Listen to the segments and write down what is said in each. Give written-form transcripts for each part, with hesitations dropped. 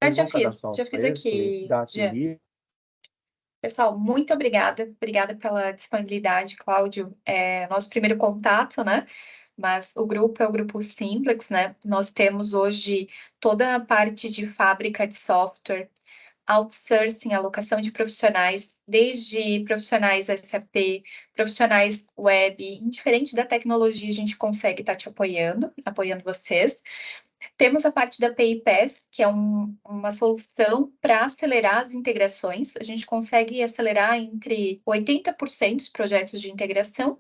Mas já fiz aqui, dá Jean. seguir. Pessoal, muito obrigada. Obrigada pela disponibilidade, Cláudio. É nosso primeiro contato, né? Mas o grupo é o grupo Simplex, né? Nós temos hoje toda a parte de fábrica de software, outsourcing, alocação de profissionais, desde profissionais SAP, profissionais web, indiferente da tecnologia, a gente consegue estar te apoiando vocês. Temos a parte da PayPass, que é uma solução para acelerar as integrações. A gente consegue acelerar entre 80% dos projetos de integração.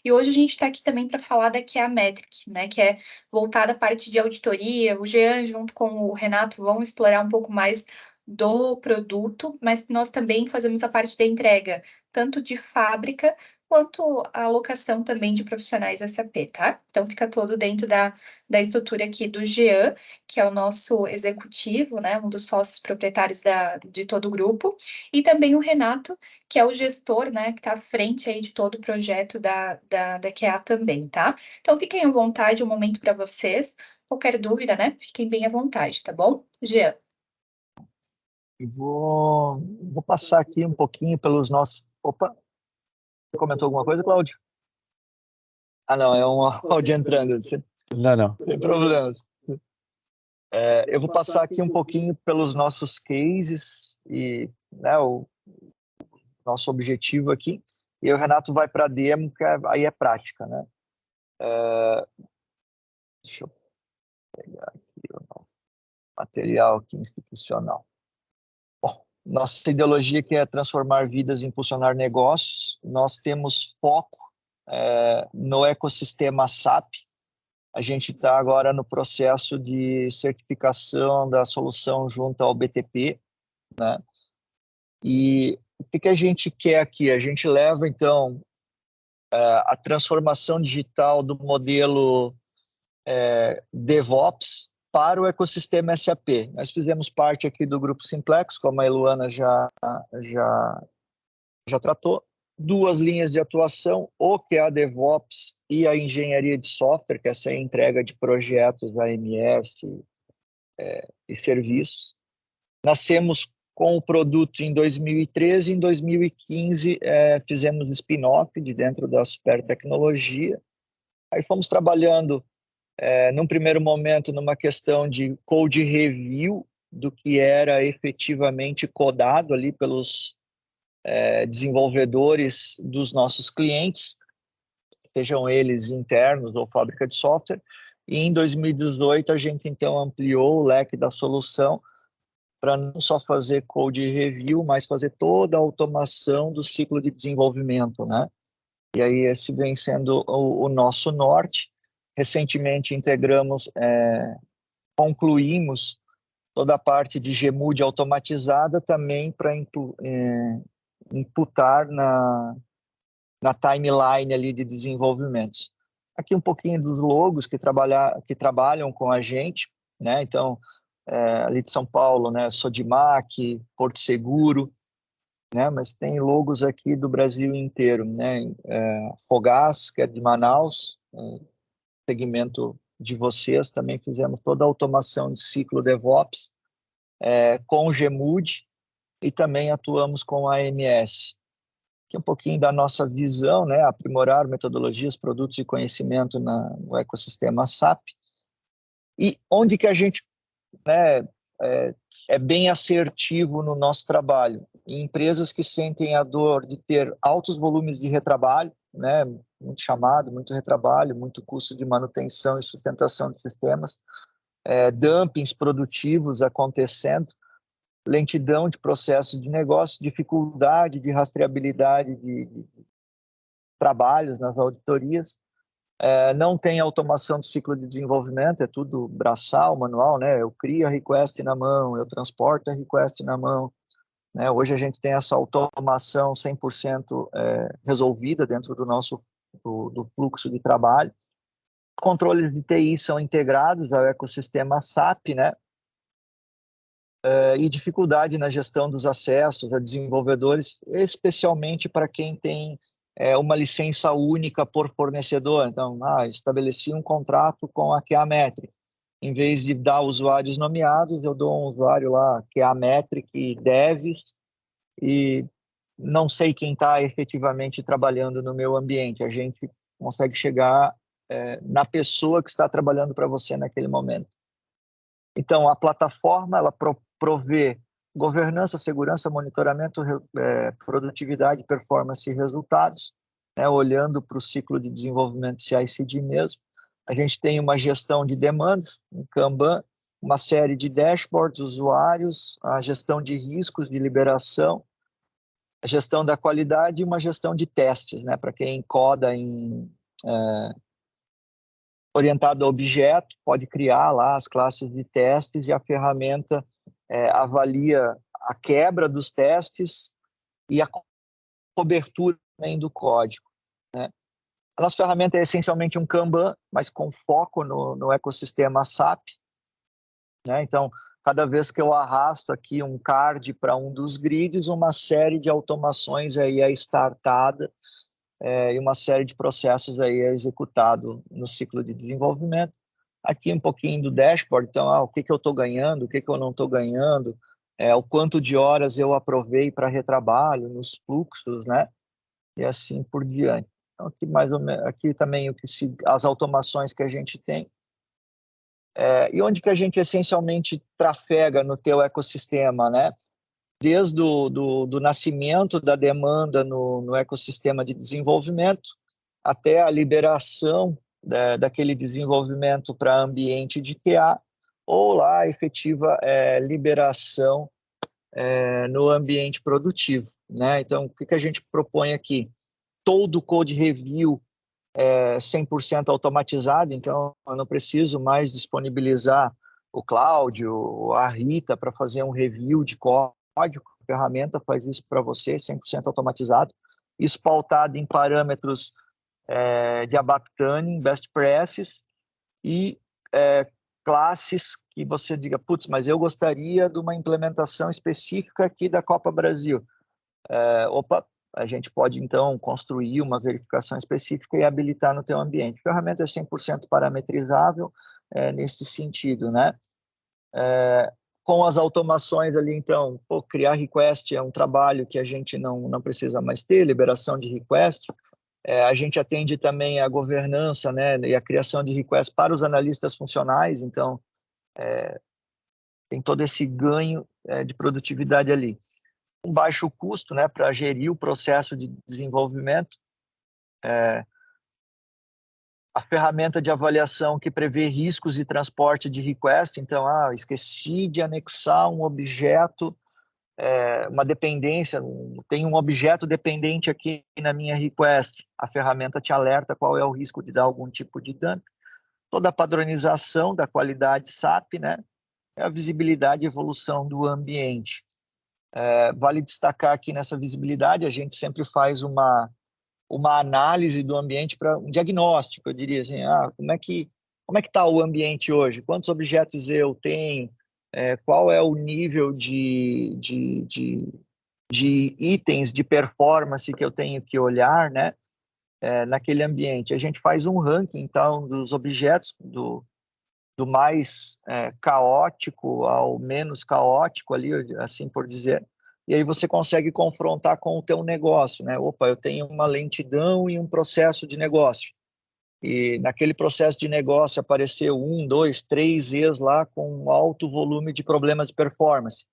E hoje a gente está aqui também para falar da QA Metric, né, que é voltada à parte de auditoria. O Jean, junto com o Renato, vão explorar um pouco mais do produto, mas nós também fazemos a parte da entrega, tanto de fábrica quanto a alocação também de profissionais SAP, tá? Então fica todo dentro da estrutura aqui do Jean, que é o nosso executivo, né, um dos sócios proprietários de todo o grupo, e também o Renato, que é o gestor, né, que está à frente aí de todo o projeto da QA também, tá? Então fiquem à vontade, um momento para vocês. Qualquer dúvida, né, fiquem bem à vontade, tá bom? Jean. Vou passar aqui um pouquinho pelos nossos... Opa! Você comentou alguma coisa, Cláudio? Ah, não, é um áudio entrando. Não. Sem problemas. Eu vou passar aqui um pouquinho pelos nossos cases e, né, o nosso objetivo aqui. E o Renato vai para a demo, que aí é prática, né? Deixa eu pegar aqui o material aqui institucional. Bom, nossa ideologia que é transformar vidas e impulsionar negócios. Nós temos foco no ecossistema SAP. A gente está agora no processo de certificação da solução junto ao BTP, né? E o que a gente quer aqui? A gente leva, então, a transformação digital do modelo DevOps para o ecossistema SAP. Nós fizemos parte aqui do Grupo Simplex, como a Eluana já tratou. Duas linhas de atuação, o que é a DevOps e a engenharia de software, que é essa entrega de projetos AMS e serviços. Nascemos com o produto em 2013, em 2015 fizemos spin-off de dentro da Super Tecnologia. Aí fomos trabalhando, num primeiro momento, numa questão de code review do que era efetivamente codado ali pelos desenvolvedores dos nossos clientes, sejam eles internos ou fábrica de software. E em 2018 a gente então ampliou o leque da solução para não só fazer code review, mas fazer toda a automação do ciclo de desenvolvimento, né? E aí esse vem sendo o nosso norte. Recentemente concluímos toda a parte de GMUD automatizada também para imputar na timeline ali de desenvolvimentos. Aqui um pouquinho dos logos que trabalham com a gente, né? Então, ali de São Paulo, né? Sodimac, Porto Seguro, né? Mas tem logos aqui do Brasil inteiro, né? Fogás, que é de Manaus, segmento de vocês, também fizemos toda a automação de ciclo DevOps com o GMUD e também atuamos com a AMS. Aqui um pouquinho da nossa visão, né? Aprimorar metodologias, produtos e conhecimento no ecossistema SAP. E onde que a gente, né, é bem assertivo no nosso trabalho? Em empresas que sentem a dor de ter altos volumes de retrabalho, né? Muito chamado, muito retrabalho, muito custo de manutenção e sustentação de sistemas, dumpings produtivos acontecendo, lentidão de processos de negócio, dificuldade de rastreabilidade de trabalhos nas auditorias, não tem automação do ciclo de desenvolvimento, é tudo braçal, manual, né? Eu crio a request na mão, eu transporto a request na mão, né? Hoje a gente tem essa automação 100% resolvida dentro do fluxo de trabalho. Controles de TI são integrados ao ecossistema SAP, né? E dificuldade na gestão dos acessos a desenvolvedores, especialmente para quem tem uma licença única por fornecedor. Então, estabeleci um contrato com a QA Metric. Em vez de dar usuários nomeados, eu dou um usuário lá que é a metric devs e não sei quem está efetivamente trabalhando no meu ambiente. A gente consegue chegar na pessoa que está trabalhando para você naquele momento. Então, a plataforma ela provê governança, segurança, monitoramento, produtividade, performance e resultados, né, olhando para o ciclo de desenvolvimento CI/CD mesmo. A gente tem uma gestão de demandas, um Kanban, uma série de dashboards, usuários, a gestão de riscos de liberação, a gestão da qualidade e uma gestão de testes, né, para quem coda em orientado a objeto, pode criar lá as classes de testes e a ferramenta avalia a quebra dos testes e a cobertura também do código, né? A nossa ferramenta é essencialmente um Kanban, mas com foco no ecossistema SAP, né? Então, cada vez que eu arrasto aqui um card para um dos grids, uma série de automações aí é startada e uma série de processos aí é executado no ciclo de desenvolvimento. Aqui um pouquinho do dashboard, então, o que eu estou ganhando, o que eu não estou ganhando, o quanto de horas eu aprovei para retrabalho nos fluxos, né? E assim por diante. Então, aqui, mais ou menos, aqui também as automações que a gente tem. E onde que a gente essencialmente trafega no teu ecossistema, né? Desde do nascimento da demanda no ecossistema de desenvolvimento até a liberação daquele desenvolvimento para ambiente de QA ou lá a efetiva liberação no ambiente produtivo, né? Então, o que a gente propõe aqui? Todo o code review 100% automatizado, então eu não preciso mais disponibilizar o Cláudio, a Rita para fazer um review de código, a ferramenta faz isso para você, 100% automatizado, isso pautado em parâmetros de ABAP Tuning, best practices e classes que você diga, putz, mas eu gostaria de uma implementação específica aqui da Copa Brasil. Opa, a gente pode, então, construir uma verificação específica e habilitar no teu ambiente. A ferramenta é 100% parametrizável nesse sentido, né? Com as automações ali, então, criar request é um trabalho que a gente não precisa mais ter, liberação de request. A gente atende também a governança, né, e a criação de request para os analistas funcionais, então, tem todo esse ganho de produtividade ali. Um baixo custo, né, para gerir o processo de desenvolvimento. A ferramenta de avaliação que prevê riscos e transporte de request. Então, esqueci de anexar um objeto, uma dependência, tem um objeto dependente aqui na minha request. A ferramenta te alerta qual é o risco de dar algum tipo de dano. Toda a padronização da qualidade SAP, né, é a visibilidade e evolução do ambiente. Vale destacar aqui nessa visibilidade, a gente sempre faz uma análise do ambiente para um diagnóstico, eu diria assim, como é que está o ambiente hoje? Quantos objetos eu tenho? Qual é o nível de itens de performance que eu tenho que olhar, né, naquele ambiente? A gente faz um ranking, então, dos objetos, do mais caótico ao menos caótico ali, assim por dizer, e aí você consegue confrontar com o teu negócio, né? Opa, eu tenho uma lentidão e um processo de negócio, e naquele processo de negócio apareceu 1, 2, 3 vezes lá com um alto volume de problemas de performance.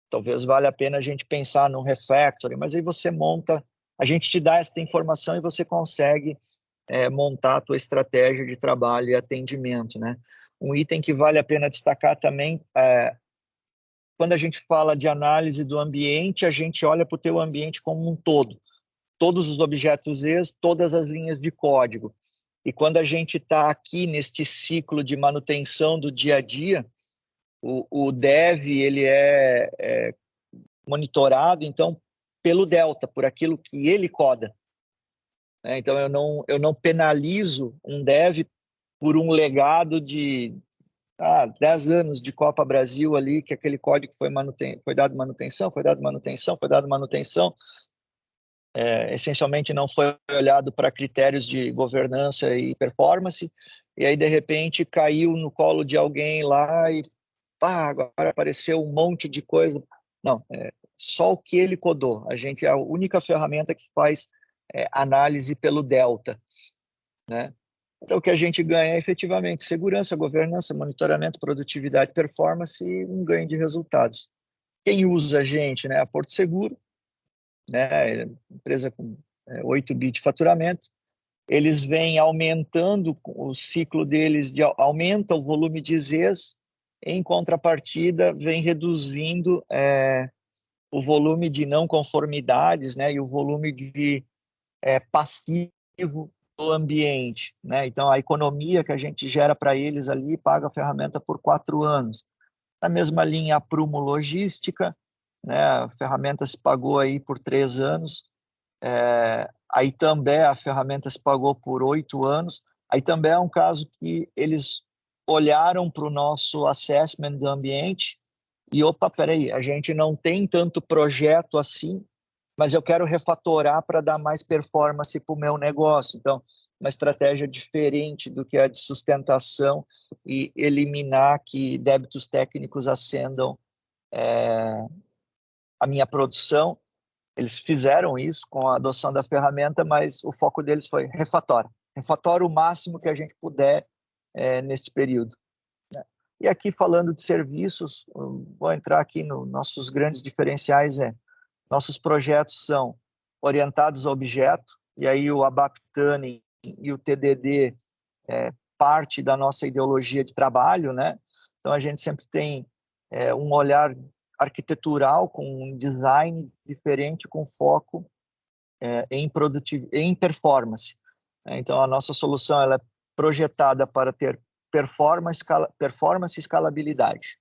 Talvez valha a pena a gente pensar num refactoring, mas aí você monta, a gente te dá essa informação e você consegue montar a tua estratégia de trabalho e atendimento, né? Um item que vale a pena destacar também, quando a gente fala de análise do ambiente, a gente olha para o teu ambiente como um todo. Todos os objetos ex, todas as linhas de código. E quando a gente está aqui neste ciclo de manutenção do dia a dia, o dev ele é monitorado, então, pelo Delta, por aquilo que ele coda. Então, eu não penalizo um dev por um legado de 10 anos de Copa Brasil ali, que aquele código foi dado manutenção, essencialmente não foi olhado para critérios de governança e performance, e aí, de repente, caiu no colo de alguém lá e pá, agora apareceu um monte de coisa. Não, só o que ele codou. A gente é a única ferramenta que faz análise pelo delta, né? Então, o que a gente ganha é efetivamente segurança, governança, monitoramento, produtividade, performance e um ganho de resultados. Quem usa a gente, né? A Porto Seguro, né? Empresa com 8 bi de faturamento. Eles vêm aumentando o ciclo deles, aumenta o volume de Zs, em contrapartida, vem reduzindo o volume de não conformidades, né? E o volume de passivo do ambiente, né? Então, a economia que a gente gera para eles ali paga a ferramenta por 4 anos. Na mesma linha, a Prumo Logística, né? A ferramenta se pagou aí por 3 anos. Aí também a ferramenta se pagou por 8 anos. Aí também é um caso que eles olharam para o nosso assessment do ambiente e, opa, peraí, a gente não tem tanto projeto assim, mas eu quero refatorar para dar mais performance para o meu negócio. Então, uma estratégia diferente do que a de sustentação e eliminar que débitos técnicos acendam a minha produção. Eles fizeram isso com a adoção da ferramenta, mas o foco deles foi refatora. Refatora o máximo que a gente puder neste período. E aqui, falando de serviços, vou entrar aqui nos nossos grandes diferenciais. Nossos projetos são orientados a objeto, e aí o ABAP Tuning e o TDD parte da nossa ideologia de trabalho, né? Então, a gente sempre tem um olhar arquitetural, com um design diferente, com foco em performance. Então, a nossa solução ela é projetada para ter performance e escalabilidade.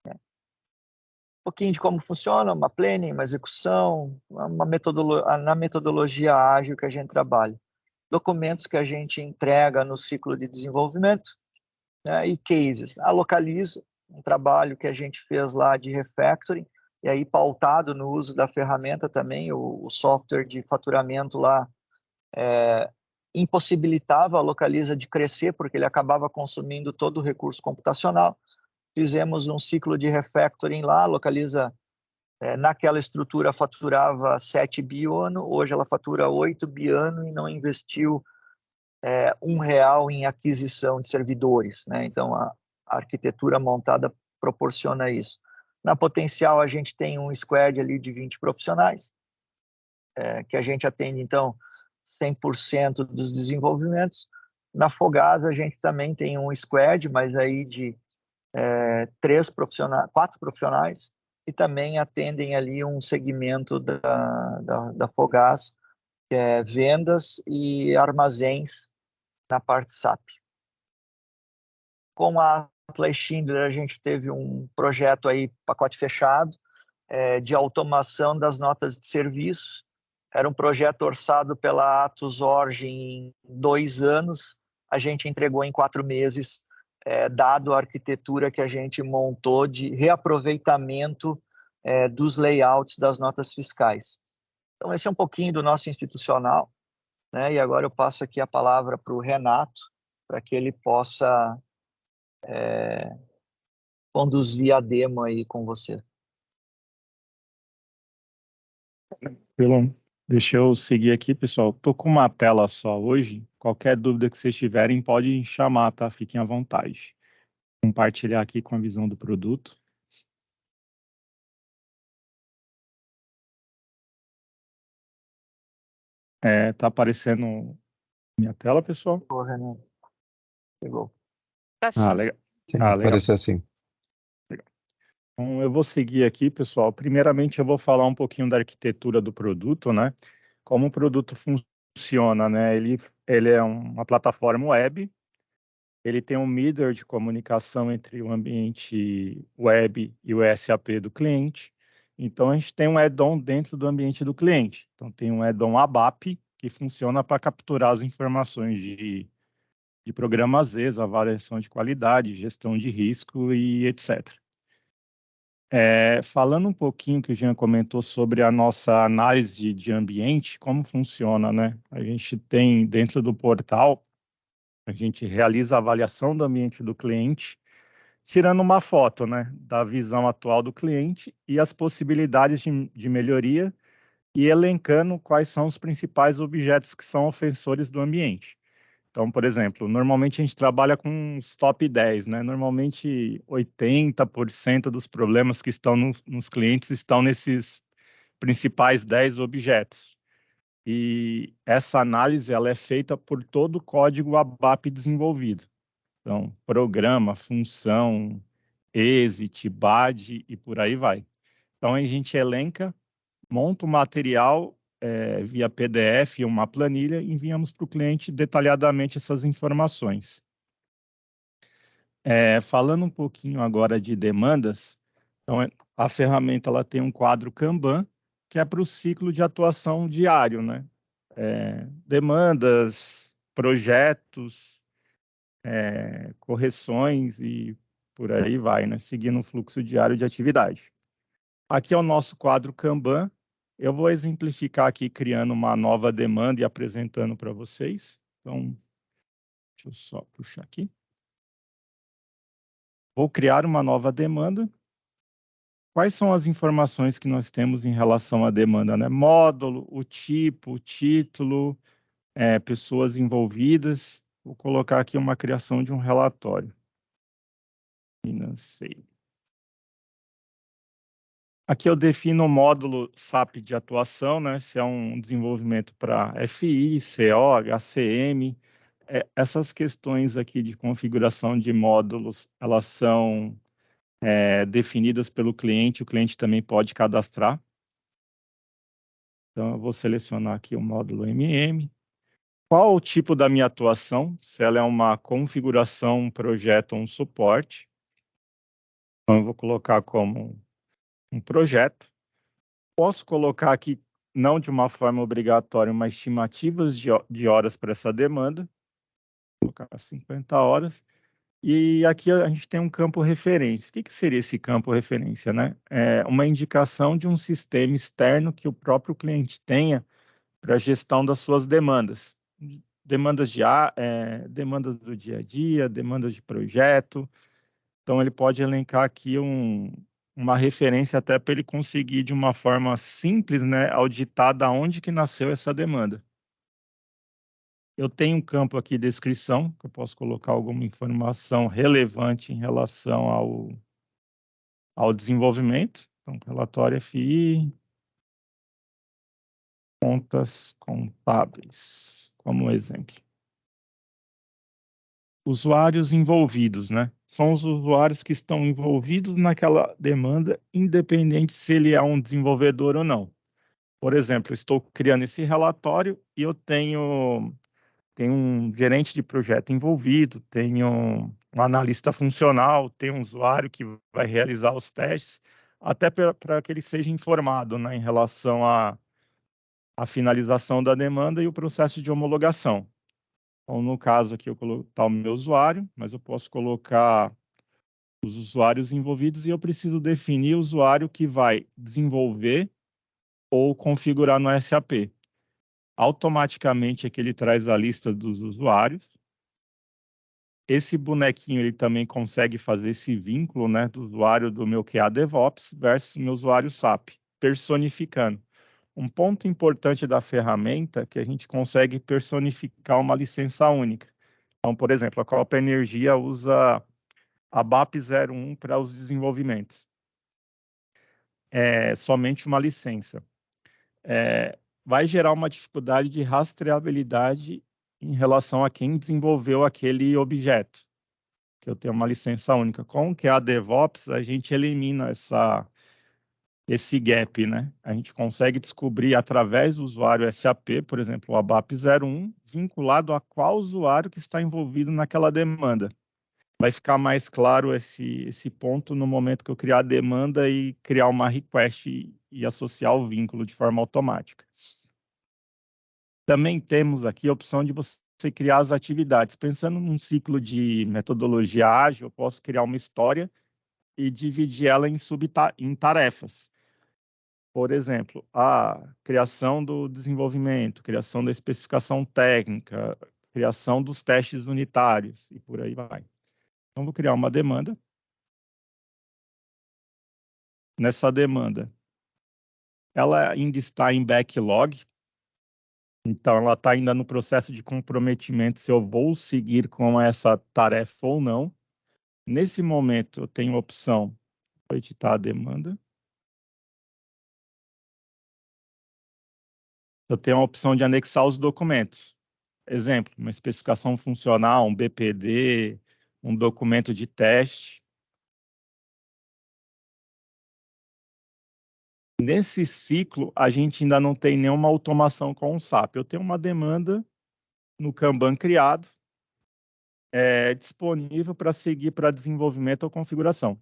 Um pouquinho de como funciona, uma planning, uma execução, na metodologia ágil que a gente trabalha. Documentos que a gente entrega no ciclo de desenvolvimento, né, e cases. A Localiza, um trabalho que a gente fez lá de refactoring, e aí pautado no uso da ferramenta também, o software de faturamento lá impossibilitava a Localiza de crescer, porque ele acabava consumindo todo o recurso computacional. Fizemos um ciclo de refactoring lá, a Localiza naquela estrutura faturava 7 bi ano, hoje ela fatura 8 bi ano e não investiu R$1 em aquisição de servidores, né? Então, a arquitetura montada proporciona isso. Na Potencial, a gente tem um squad ali de 20 profissionais, que a gente atende, então, 100% dos desenvolvimentos. Na Fogasa, a gente também tem um squad, mas aí de 4 profissionais, e também atendem ali um segmento da Fogás, que é vendas e armazéns na parte SAP. Com a Atlas Schindler, a gente teve um projeto aí, pacote fechado, de automação das notas de serviços. Era um projeto orçado pela Atos Org em 2 anos, a gente entregou em 4 meses, dado a arquitetura que a gente montou de reaproveitamento dos layouts das notas fiscais. Então, esse é um pouquinho do nosso institucional, né? E agora eu passo aqui a palavra para o Renato, para que ele possa conduzir a demo aí com você. Deixa eu seguir aqui, pessoal. Estou com uma tela só hoje. Qualquer dúvida que vocês tiverem, podem chamar, tá? Fiquem à vontade. Compartilhar aqui com a visão do produto. Tá aparecendo minha tela, pessoal? Ô, Renato, pegou. Legal. Sim, Legal. apareceu assim. Então, eu vou seguir aqui, pessoal. Primeiramente, eu vou falar um pouquinho da arquitetura do produto, né? Como o produto funciona, né? Ele é uma plataforma web, ele tem um middleware de comunicação entre o ambiente web e o SAP do cliente. Então, a gente tem um add-on dentro do ambiente do cliente. Então, tem um add-on ABAP, que funciona para capturar as informações de programas Zs, avaliação de qualidade, gestão de risco e etc. Falando um pouquinho que o Jean comentou sobre a nossa análise de ambiente, como funciona, né? A gente tem dentro do portal A gente realiza a avaliação do ambiente do cliente, tirando uma foto, né, da visão atual do cliente e as possibilidades de melhoria e elencando quais são os principais objetos que são ofensores do ambiente. Então, por exemplo, normalmente a gente trabalha com os top 10, né? Normalmente 80% dos problemas que estão nos clientes estão nesses principais 10 objetos. E essa análise ela é feita por todo o código ABAP desenvolvido. Então, programa, função, exit, BAD e por aí vai. Então, a gente elenca, monta o material via PDF, uma planilha, e enviamos para o cliente detalhadamente essas informações. Falando um pouquinho agora de demandas, então, a ferramenta ela tem um quadro Kanban, que é para o ciclo de atuação diário, né? Demandas, projetos, correções e por aí vai, né? Seguindo um fluxo diário de atividade. Aqui é o nosso quadro Kanban. Eu vou exemplificar aqui criando uma nova demanda e apresentando para vocês. Então, deixa eu só puxar aqui. Vou criar uma nova demanda. Quais são as informações que nós temos em relação à demanda, né? Módulo, o tipo, o título, pessoas envolvidas. Vou colocar aqui uma criação de um relatório financeiro. Aqui eu defino o módulo SAP de atuação, né? Se é um desenvolvimento para FI, CO, HCM. Essas questões aqui de configuração de módulos, elas são definidas pelo cliente, o cliente também pode cadastrar. Então, eu vou selecionar aqui o módulo MM. Qual o tipo da minha atuação? Se ela é uma configuração, um projeto ou um suporte. Então, eu vou colocar como um projeto. Posso colocar aqui, não de uma forma obrigatória, mas estimativas de horas para essa demanda. Vou colocar 50 horas. E aqui a gente tem um campo referência. O que seria esse campo referência, né? É uma indicação de um sistema externo que o próprio cliente tenha para a gestão das suas demandas. Demandas demandas do dia a dia, demandas de projeto. Então, ele pode elencar aqui uma referência até para ele conseguir, de uma forma simples, né, auditar da onde que nasceu essa demanda. Eu tenho um campo aqui, descrição, que eu posso colocar alguma informação relevante em relação ao desenvolvimento. Então, relatório FI, contas contábeis, como exemplo. Usuários envolvidos, né? São os usuários que estão envolvidos naquela demanda, independente se ele é um desenvolvedor ou não. Por exemplo, estou criando esse relatório e eu tenho um gerente de projeto envolvido, tenho um analista funcional, tenho um usuário que vai realizar os testes, até para que ele seja informado, né, em relação à finalização da demanda e o processo de homologação. Então, no caso aqui, eu colocar o meu usuário, mas eu posso colocar os usuários envolvidos e eu preciso definir o usuário que vai desenvolver ou configurar no SAP. Automaticamente aqui ele traz a lista dos usuários. Esse bonequinho ele também consegue fazer esse vínculo, né, do usuário do meu QA DevOps versus meu usuário SAP, personificando. Um ponto importante da ferramenta é que a gente consegue personificar uma licença única. Então, por exemplo, a Copa Energia usa a BAP 01 para os desenvolvimentos. Somente uma licença. Vai gerar uma dificuldade de rastreabilidade em relação a quem desenvolveu aquele objeto, que eu tenho uma licença única. Com o QA DevOps, a gente elimina esse gap, né? A gente consegue descobrir através do usuário SAP, por exemplo, o ABAP 01, vinculado a qual usuário que está envolvido naquela demanda. Vai ficar mais claro esse ponto no momento que eu criar a demanda e criar uma request e associar o vínculo de forma automática. Também temos aqui a opção de você criar as atividades. Pensando num ciclo de metodologia ágil, eu posso criar uma história e dividir ela em tarefas. Por exemplo, a criação do desenvolvimento, criação da especificação técnica, criação dos testes unitários, e por aí vai. Então, vou criar uma demanda. Nessa demanda, ela ainda está em backlog, então ela está ainda no processo de comprometimento se eu vou seguir com essa tarefa ou não. Nesse momento, eu tenho a opção de editar a demanda. Eu tenho a opção de anexar os documentos. Exemplo, uma especificação funcional, um BPD, um documento de teste. Nesse ciclo, a gente ainda não tem nenhuma automação com o SAP. Eu tenho uma demanda no Kanban criado, disponível para seguir para desenvolvimento ou configuração.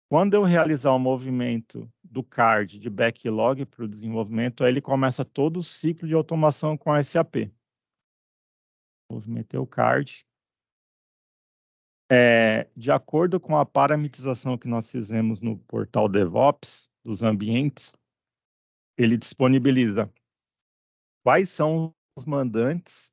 Quando eu realizar o movimento do card de backlog para o desenvolvimento, aí ele começa todo o ciclo de automação com a SAP. Movimentei o card. De acordo com a parametrização que nós fizemos no portal DevOps, dos ambientes, ele disponibiliza quais são os mandantes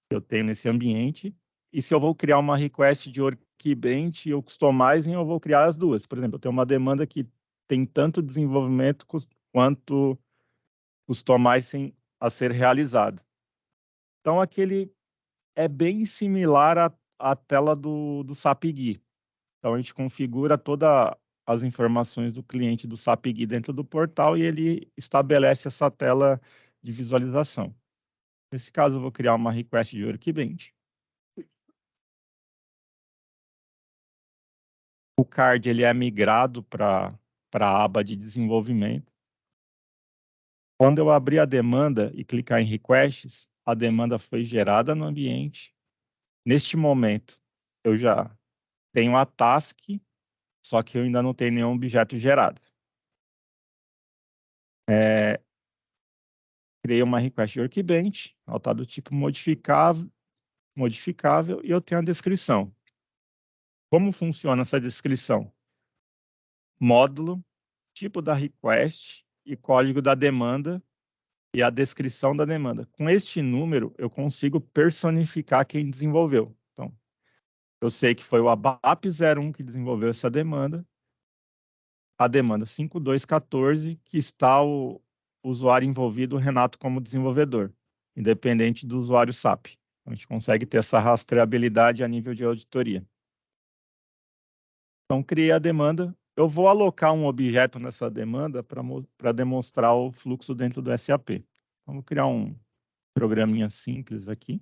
que eu tenho nesse ambiente e se eu vou criar uma request de Workbench ou Customizing, eu vou criar as duas. Por exemplo, eu tenho uma demanda que tem tanto desenvolvimento quanto Customizing a ser realizado. Então, aquele é bem similar à tela do SAP GUI. Então, a gente configura todas as informações do cliente do SAP GUI dentro do portal e ele estabelece essa tela de visualização. Nesse caso, eu vou criar uma request de Workbench. O card ele é migrado para a aba de desenvolvimento. Quando eu abrir a demanda e clicar em Requests, a demanda foi gerada no ambiente. Neste momento, eu já tenho a task, só que eu ainda não tenho nenhum objeto gerado. Criei uma request de Workbench, ela está do tipo modificável, e eu tenho a descrição. Como funciona essa descrição? Módulo, tipo da request e código da demanda e a descrição da demanda. Com este número, eu consigo personificar quem desenvolveu. Então, eu sei que foi o ABAP01 que desenvolveu essa demanda, a demanda 5214, que está o usuário envolvido, o Renato, como desenvolvedor, independente do usuário SAP. Então, a gente consegue ter essa rastreabilidade a nível de auditoria. Então, criei a demanda. Eu vou alocar um objeto nessa demanda para demonstrar o fluxo dentro do SAP. Então, vou criar um programinha simples aqui.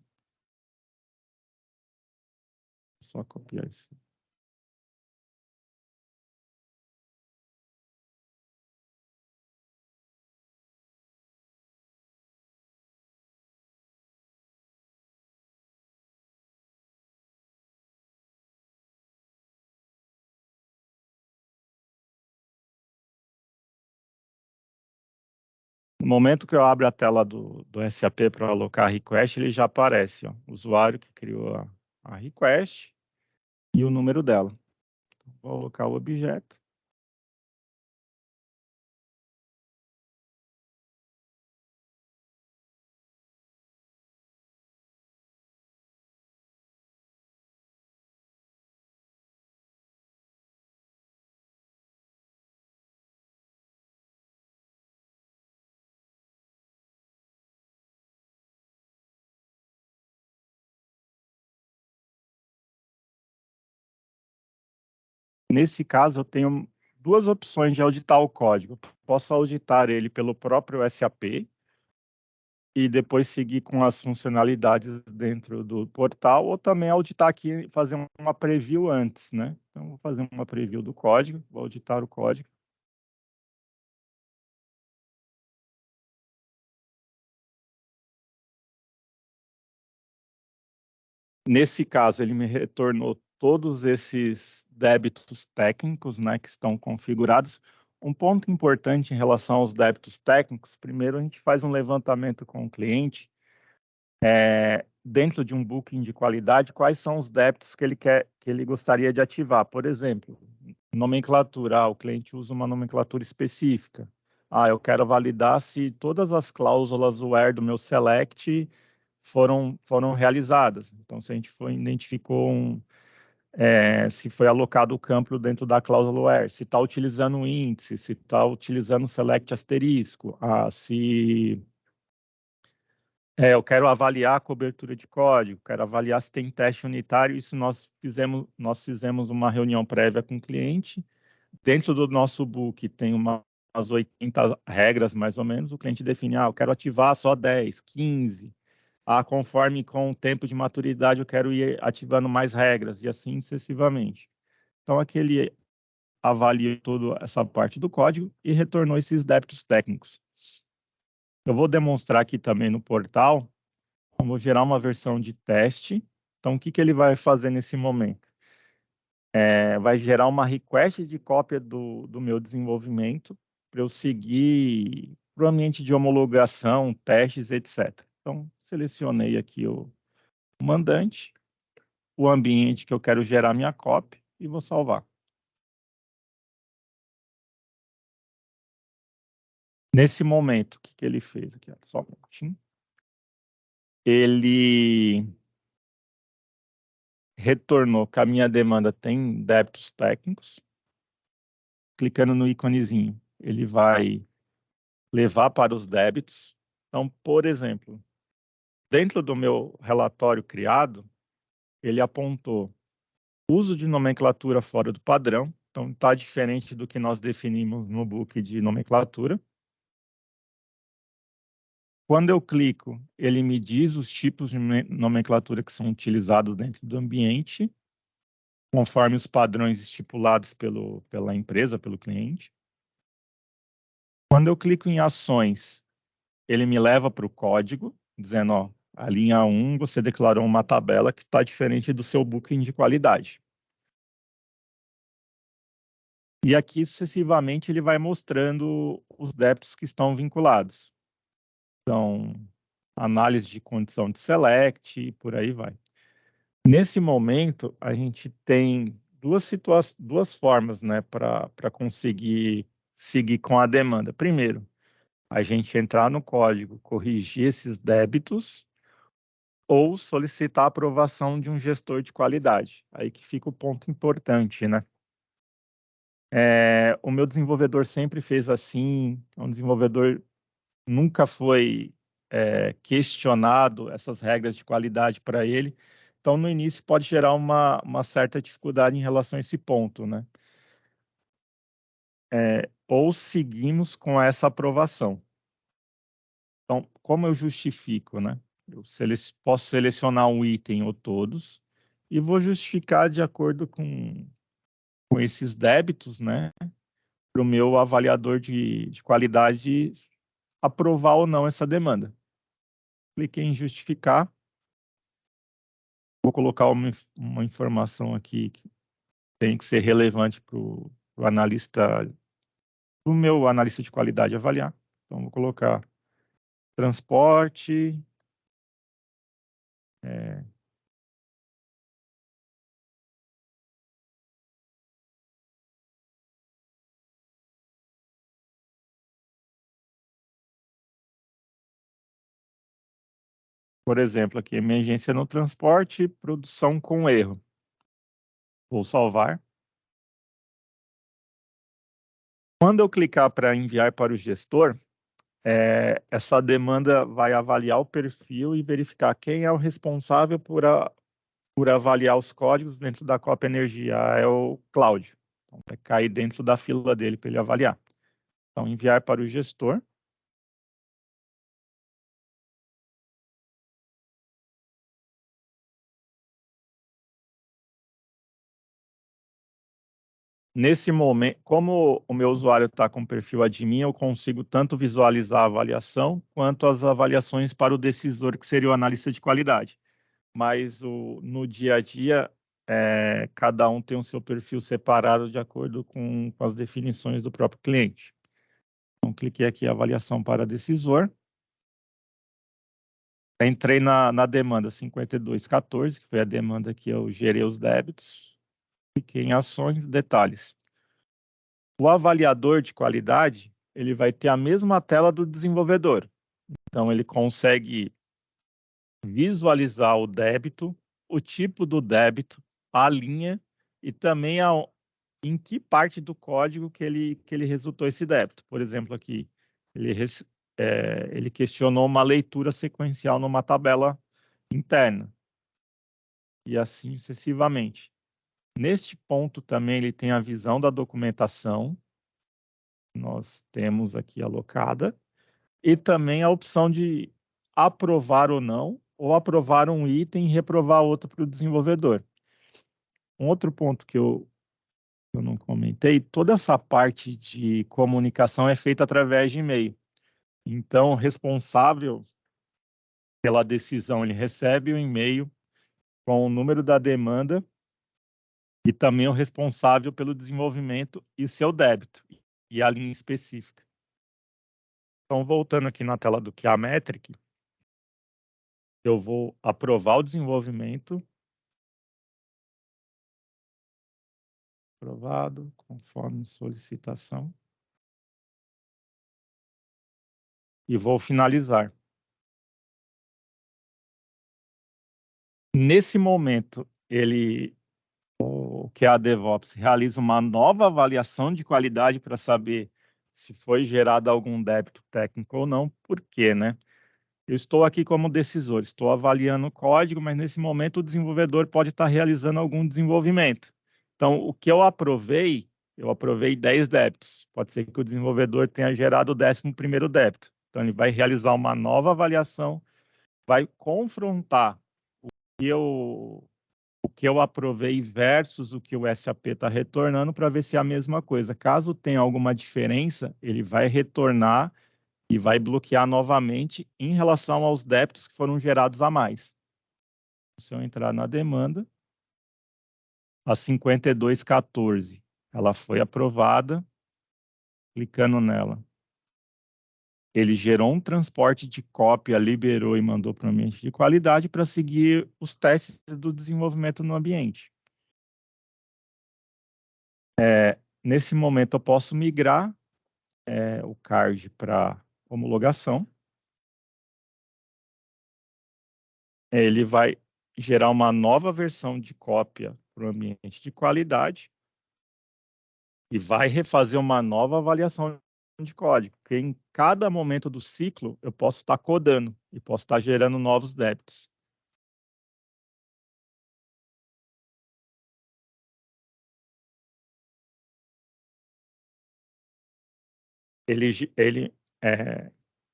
Só copiar isso. No momento que eu abro a tela do SAP para alocar a request, ele já aparece, ó, o usuário que criou a request e o número dela. Vou alocar o objeto. Nesse caso, eu tenho duas opções de auditar o código. Posso auditar ele pelo próprio SAP e depois seguir com as funcionalidades dentro do portal, ou também auditar aqui e fazer uma preview antes, né? Então, vou fazer uma preview do código, vou auditar o código. Nesse caso, ele me retornou todos esses débitos técnicos, né, que estão configurados. Um ponto importante em relação aos débitos técnicos, primeiro a gente faz um levantamento com o cliente, dentro de um booking de qualidade, quais são os débitos que ele gostaria de ativar. Por exemplo, nomenclatura, o cliente usa uma nomenclatura específica. Eu quero validar se todas as cláusulas where do meu select foram realizadas. Então, se a gente identificou se foi alocado o campo dentro da cláusula where, se está utilizando o índice, se está utilizando o select asterisco, se eu quero avaliar a cobertura de código, quero avaliar se tem teste unitário. Isso nós fizemos uma reunião prévia com o cliente. Dentro do nosso book tem umas 80 regras, mais ou menos. O cliente define, eu quero ativar só 10, 15. Conforme com o tempo de maturidade, eu quero ir ativando mais regras, e assim sucessivamente. Então, aqui ele avaliou toda essa parte do código e retornou esses débitos técnicos. Eu vou demonstrar aqui também no portal. Eu vou gerar uma versão de teste. Então, o que ele vai fazer nesse momento? Vai gerar uma request de cópia do meu desenvolvimento para eu seguir para o ambiente de homologação, testes, etc. Então, selecionei aqui o mandante, o ambiente que eu quero gerar minha cópia e vou salvar. Nesse momento, o que ele fez aqui? Só um minutinho. Ele retornou que a minha demanda tem débitos técnicos. Clicando no íconezinho, ele vai levar para os débitos. Então, por exemplo, dentro do meu relatório criado, ele apontou uso de nomenclatura fora do padrão. Então, está diferente do que nós definimos no book de nomenclatura. Quando eu clico, ele me diz os tipos de nomenclatura que são utilizados dentro do ambiente, conforme os padrões estipulados pela empresa, pelo cliente. Quando eu clico em ações, ele me leva para o código, dizendo, a linha 1, você declarou uma tabela que está diferente do seu booking de qualidade. E aqui, sucessivamente, ele vai mostrando os débitos que estão vinculados. Então, análise de condição de select, e por aí vai. Nesse momento, a gente tem duas formas, né, para conseguir seguir com a demanda. Primeiro, a gente entrar no código, corrigir esses débitos, ou solicitar a aprovação de um gestor de qualidade. Aí que fica o ponto importante, né? O meu desenvolvedor sempre fez assim, um desenvolvedor nunca foi questionado essas regras de qualidade para ele. Então, no início, pode gerar uma certa dificuldade em relação a esse ponto, né? Ou seguimos com essa aprovação. Então, como eu justifico, né? Eu posso selecionar um item ou todos e vou justificar de acordo com esses débitos, né? Para o meu avaliador de qualidade aprovar ou não essa demanda. Cliquei em justificar. Vou colocar uma informação aqui que tem que ser relevante para o analista, para o meu analista de qualidade avaliar. Então, vou colocar transporte, por exemplo, aqui, emergência no transporte, produção com erro. Vou salvar. Quando eu clicar para enviar para o gestor, essa demanda vai avaliar o perfil e verificar quem é o responsável por avaliar os códigos dentro da Copa Energia. É o Cláudio. Então, vai cair dentro da fila dele para ele avaliar. Então, enviar para o gestor. Nesse momento, como o meu usuário está com perfil admin, eu consigo tanto visualizar a avaliação, quanto as avaliações para o decisor, que seria o analista de qualidade. Mas no dia a dia, cada um tem o seu perfil separado de acordo com as definições do próprio cliente. Então, cliquei aqui em avaliação para decisor. Entrei na demanda 5214, que foi a demanda que eu gerei os débitos. Cliquei em ações, detalhes. O avaliador de qualidade, ele vai ter a mesma tela do desenvolvedor. Então, ele consegue visualizar o débito, o tipo do débito, a linha e também em que parte do código que ele resultou esse débito. Por exemplo, aqui, ele questionou uma leitura sequencial numa tabela interna, e assim sucessivamente. Neste ponto também ele tem a visão da documentação, nós temos aqui alocada, e também a opção de aprovar ou não, ou aprovar um item e reprovar outro para o desenvolvedor. Um outro ponto que eu não comentei, toda essa parte de comunicação é feita através de e-mail. Então, o responsável pela decisão, ele recebe o e-mail com o número da demanda e também o responsável pelo desenvolvimento e o seu débito, e a linha específica. Então, voltando aqui na tela do QA Metric, eu vou aprovar o desenvolvimento. Aprovado, conforme solicitação. E vou finalizar. Nesse momento, o QA DevOps realiza uma nova avaliação de qualidade para saber se foi gerado algum débito técnico ou não. Por quê, né? Eu estou aqui como decisor, estou avaliando o código, mas nesse momento o desenvolvedor pode estar realizando algum desenvolvimento. Então, o que eu aprovei 10 débitos. Pode ser que o desenvolvedor tenha gerado o 11º débito. Então, ele vai realizar uma nova avaliação, vai confrontar o que eu aprovei versus o que o SAP está retornando para ver se é a mesma coisa. Caso tenha alguma diferença, ele vai retornar e vai bloquear novamente em relação aos débitos que foram gerados a mais. Se eu entrar na demanda, a 5214, ela foi aprovada, clicando nela. Ele gerou um transporte de cópia, liberou e mandou para o ambiente de qualidade para seguir os testes do desenvolvimento no ambiente. Nesse momento, eu posso migrar o card para homologação. Ele vai gerar uma nova versão de cópia para o ambiente de qualidade e vai refazer uma nova avaliação de código, porque em cada momento do ciclo eu posso estar codando e posso estar gerando novos débitos. Ele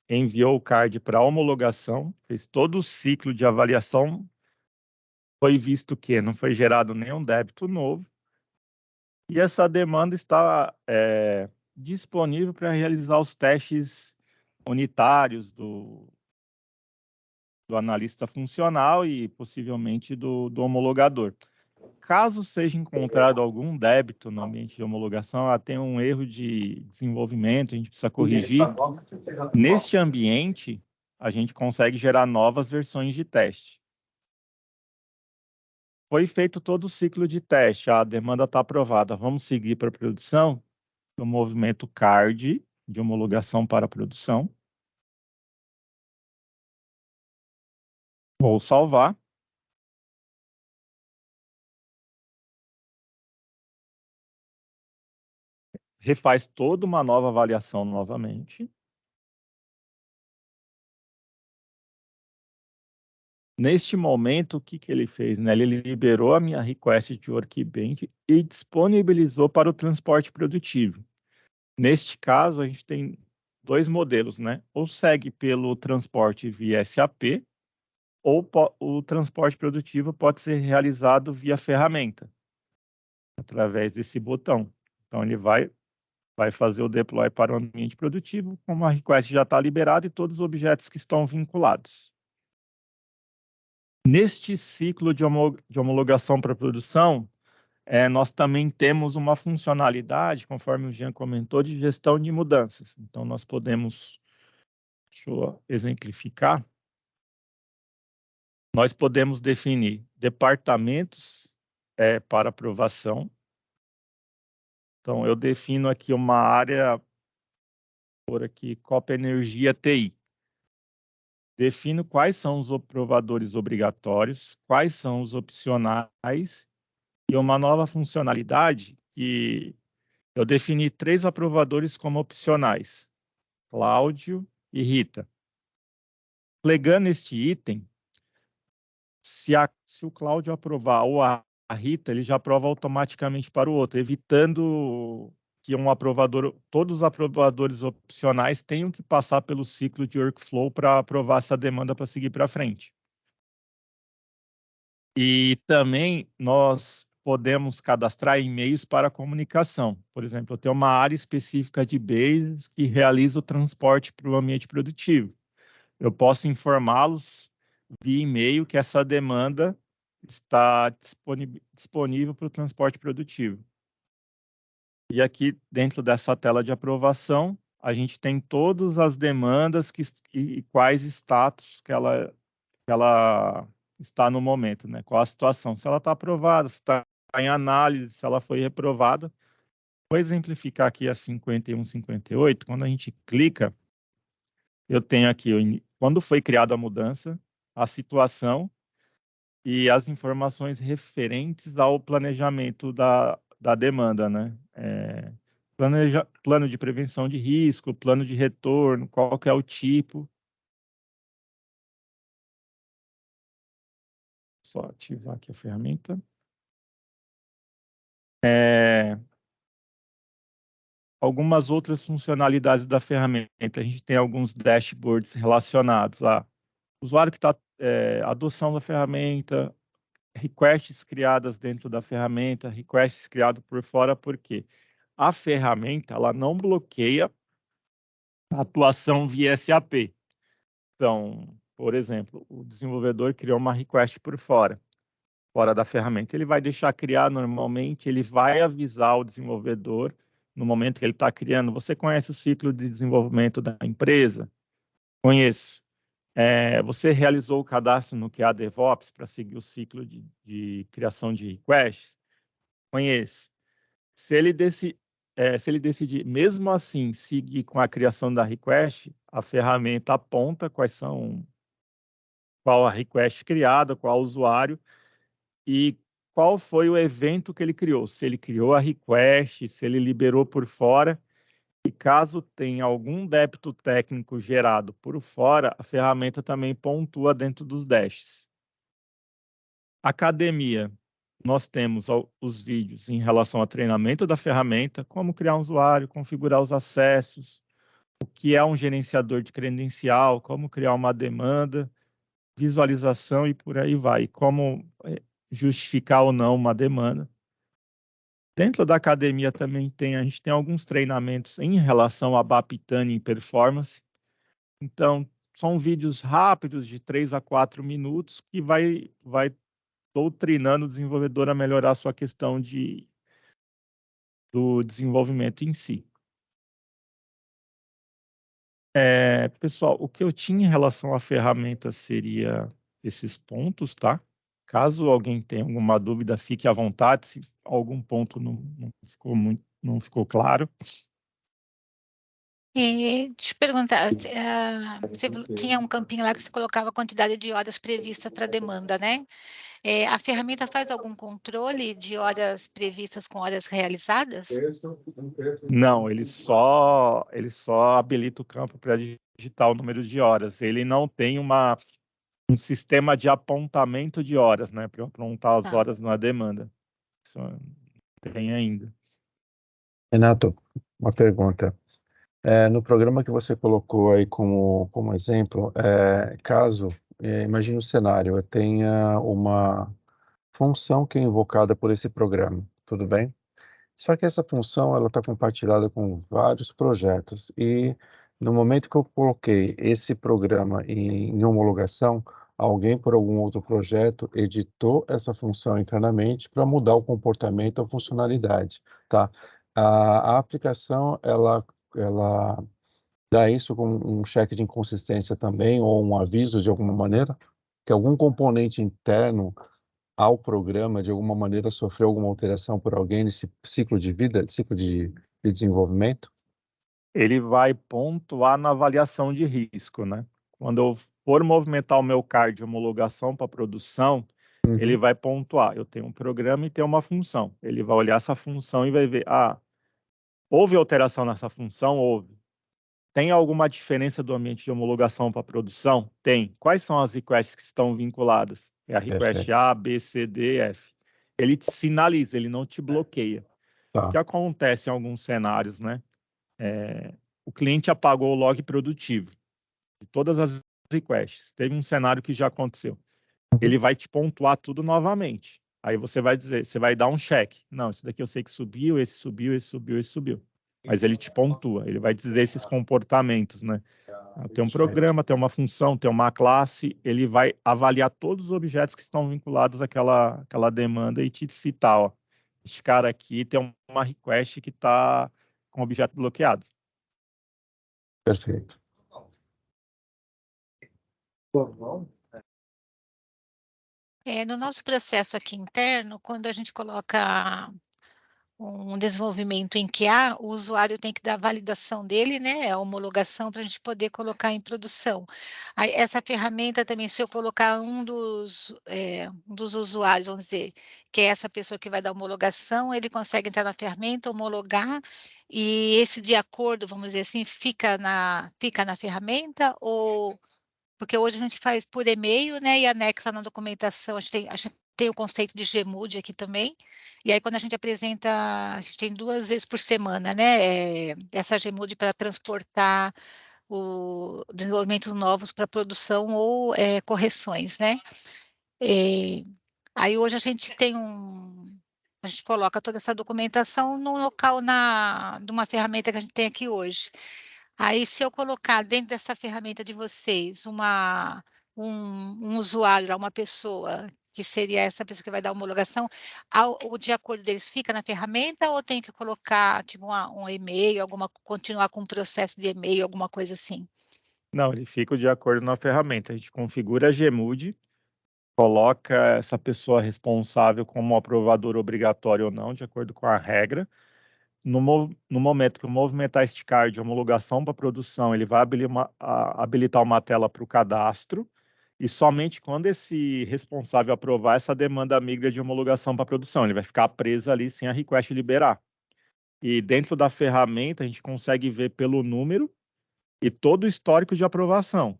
enviou o card para homologação, fez todo o ciclo de avaliação, foi visto que não foi gerado nenhum débito novo, e essa demanda está disponível para realizar os testes unitários do analista funcional e possivelmente do homologador. Caso seja encontrado algum débito no ambiente de homologação, tem um erro de desenvolvimento, a gente precisa corrigir. Neste ambiente, a gente consegue gerar novas versões de teste. Foi feito todo o ciclo de teste, a demanda está aprovada. Vamos seguir para a produção? O movimento CARD, de homologação para a produção. Vou salvar. Refaz toda uma nova avaliação novamente. Neste momento, o que ele fez? Né? Ele liberou a minha request de Workbench e disponibilizou para o transporte produtivo. Neste caso, a gente tem dois modelos, né? Ou segue pelo transporte via SAP, ou o transporte produtivo pode ser realizado via ferramenta, através desse botão. Então, ele vai fazer o deploy para o ambiente produtivo, como a request já está liberada e todos os objetos que estão vinculados. Neste ciclo de homologação para produção, nós também temos uma funcionalidade, conforme o Jean comentou, de gestão de mudanças. Então, nós podemos, deixa eu exemplificar, nós podemos definir departamentos para aprovação. Então, eu defino aqui uma área, por aqui, Copa Energia TI. defino quais são os aprovadores obrigatórios, quais são os opcionais, e uma nova funcionalidade que eu defini 3 aprovadores como opcionais, Cláudio e Rita. Plegando este item, se o Cláudio aprovar ou a Rita, ele já aprova automaticamente para o outro, evitando que todos os aprovadores opcionais tenham que passar pelo ciclo de workflow para aprovar essa demanda para seguir para frente. E também nós podemos cadastrar e-mails para comunicação. Por exemplo, eu tenho uma área específica de bases que realiza o transporte para o ambiente produtivo. Eu posso informá-los via e-mail que essa demanda está disponível para o transporte produtivo. E aqui, dentro dessa tela de aprovação, a gente tem todas as demandas e quais status que ela está no momento, né? Qual a situação, se ela está aprovada, se está em análise, se ela foi reprovada. Vou exemplificar aqui a 51, 58, quando a gente clica, eu tenho aqui, quando foi criada a mudança, a situação e as informações referentes ao planejamento da demanda, né? Plano de prevenção de risco, plano de retorno, qual que é o tipo. Só ativar aqui a ferramenta. Algumas outras funcionalidades da ferramenta. A gente tem alguns dashboards relacionados a usuário que está, adoção da ferramenta, requests criadas dentro da ferramenta, requests criados por fora, porque a ferramenta ela não bloqueia a atuação via SAP. Então, por exemplo, o desenvolvedor criou uma request por fora da ferramenta. Ele vai deixar criar normalmente, ele vai avisar o desenvolvedor no momento que ele está criando. Você conhece o ciclo de desenvolvimento da empresa? Conheço. Você realizou o cadastro no QA DevOps para seguir o ciclo de criação de requests? Conheço. Se ele decidir, mesmo assim, seguir com a criação da request, a ferramenta aponta qual a request criada, qual o usuário e qual foi o evento que ele criou. Se ele criou a request, se ele liberou por fora. E caso tenha algum débito técnico gerado por fora, a ferramenta também pontua dentro dos dashes. Academia. Nós temos os vídeos em relação ao treinamento da ferramenta, como criar um usuário, configurar os acessos, o que é um gerenciador de credencial, como criar uma demanda, visualização e por aí vai, como justificar ou não uma demanda. Dentro da academia também a gente tem alguns treinamentos em relação a Baptane e performance. Então, são vídeos rápidos de 3 a 4 minutos que vai doutrinando o desenvolvedor a melhorar a sua questão do desenvolvimento em si. Pessoal, o que eu tinha em relação à ferramenta seria esses pontos, tá? Caso alguém tenha alguma dúvida, fique à vontade, se algum ponto não ficou claro. E deixa eu perguntar, você tinha um campinho lá que você colocava a quantidade de horas prevista para a demanda, né? A ferramenta faz algum controle de horas previstas com horas realizadas? Não, ele só habilita o campo para digitar o número de horas. Ele não tem um sistema de apontamento de horas, né? Para apontar as horas na demanda. Isso não tem ainda. Renato, uma pergunta. No programa que você colocou aí como exemplo, caso, imagine o cenário, eu tenha uma função que é invocada por esse programa, tudo bem? Só que essa função ela está compartilhada com vários projetos e no momento que eu coloquei esse programa em homologação, alguém por algum outro projeto editou essa função internamente para mudar o comportamento ou funcionalidade, tá? A aplicação ela dá isso com um cheque de inconsistência também ou um aviso de alguma maneira que algum componente interno ao programa, de alguma maneira, sofreu alguma alteração por alguém nesse ciclo de vida, ciclo de desenvolvimento? Ele vai pontuar na avaliação de risco, né? Quando eu for movimentar o meu card de homologação para produção, ele vai pontuar. Eu tenho um programa e tenho uma função. Ele vai olhar essa função e vai ver, houve alteração nessa função? Houve. Tem alguma diferença do ambiente de homologação para produção? Tem. Quais são as requests que estão vinculadas? É a request A, B, C, D, F. Ele te sinaliza, ele não te bloqueia. O que acontece em alguns cenários, né? O cliente apagou o log produtivo de todas as requests. Teve um cenário que já aconteceu. Ele vai te pontuar tudo novamente. Aí você vai dizer, você vai dar um check. Não, isso daqui eu sei que subiu, esse subiu, esse subiu, esse subiu. Mas ele te pontua, ele vai dizer esses comportamentos, né? Tem um programa, tem uma função, tem uma classe, ele vai avaliar todos os objetos que estão vinculados àquela demanda e te citar, ó, este cara aqui tem uma request que está com objeto bloqueado. Perfeito. No nosso processo aqui interno, quando a gente coloca um desenvolvimento em QA, o usuário tem que dar a validação dele, né, a homologação, para a gente poder colocar em produção. Aí, essa ferramenta também, se eu colocar um dos usuários, vamos dizer, que é essa pessoa que vai dar homologação, ele consegue entrar na ferramenta, homologar, e esse de acordo, vamos dizer assim, fica na ferramenta, ou... Porque hoje a gente faz por e-mail, né, e anexa na documentação, a gente tem o conceito de GMUD aqui também, e aí quando a gente apresenta, a gente tem 2 vezes por semana, né, essa GMUD para transportar desenvolvimentos novos para produção ou correções, né. Aí hoje a gente tem a gente coloca toda essa documentação no local de uma ferramenta que a gente tem aqui hoje. Aí, se eu colocar dentro dessa ferramenta de vocês um usuário, uma pessoa, que seria essa pessoa que vai dar homologação, o de acordo deles fica na ferramenta ou tem que colocar tipo um e-mail, continuar com um processo de e-mail, alguma coisa assim? Não, ele fica de acordo na ferramenta. A gente configura a GMUD, coloca essa pessoa responsável como aprovador obrigatório ou não, de acordo com a regra. No momento que eu movimentar este card de homologação para produção, ele vai habilitar uma tela para o cadastro, e somente quando esse responsável aprovar, essa demanda migra de homologação para produção. Ele vai ficar preso ali sem a request liberar. E dentro da ferramenta, a gente consegue ver pelo número e todo o histórico de aprovação.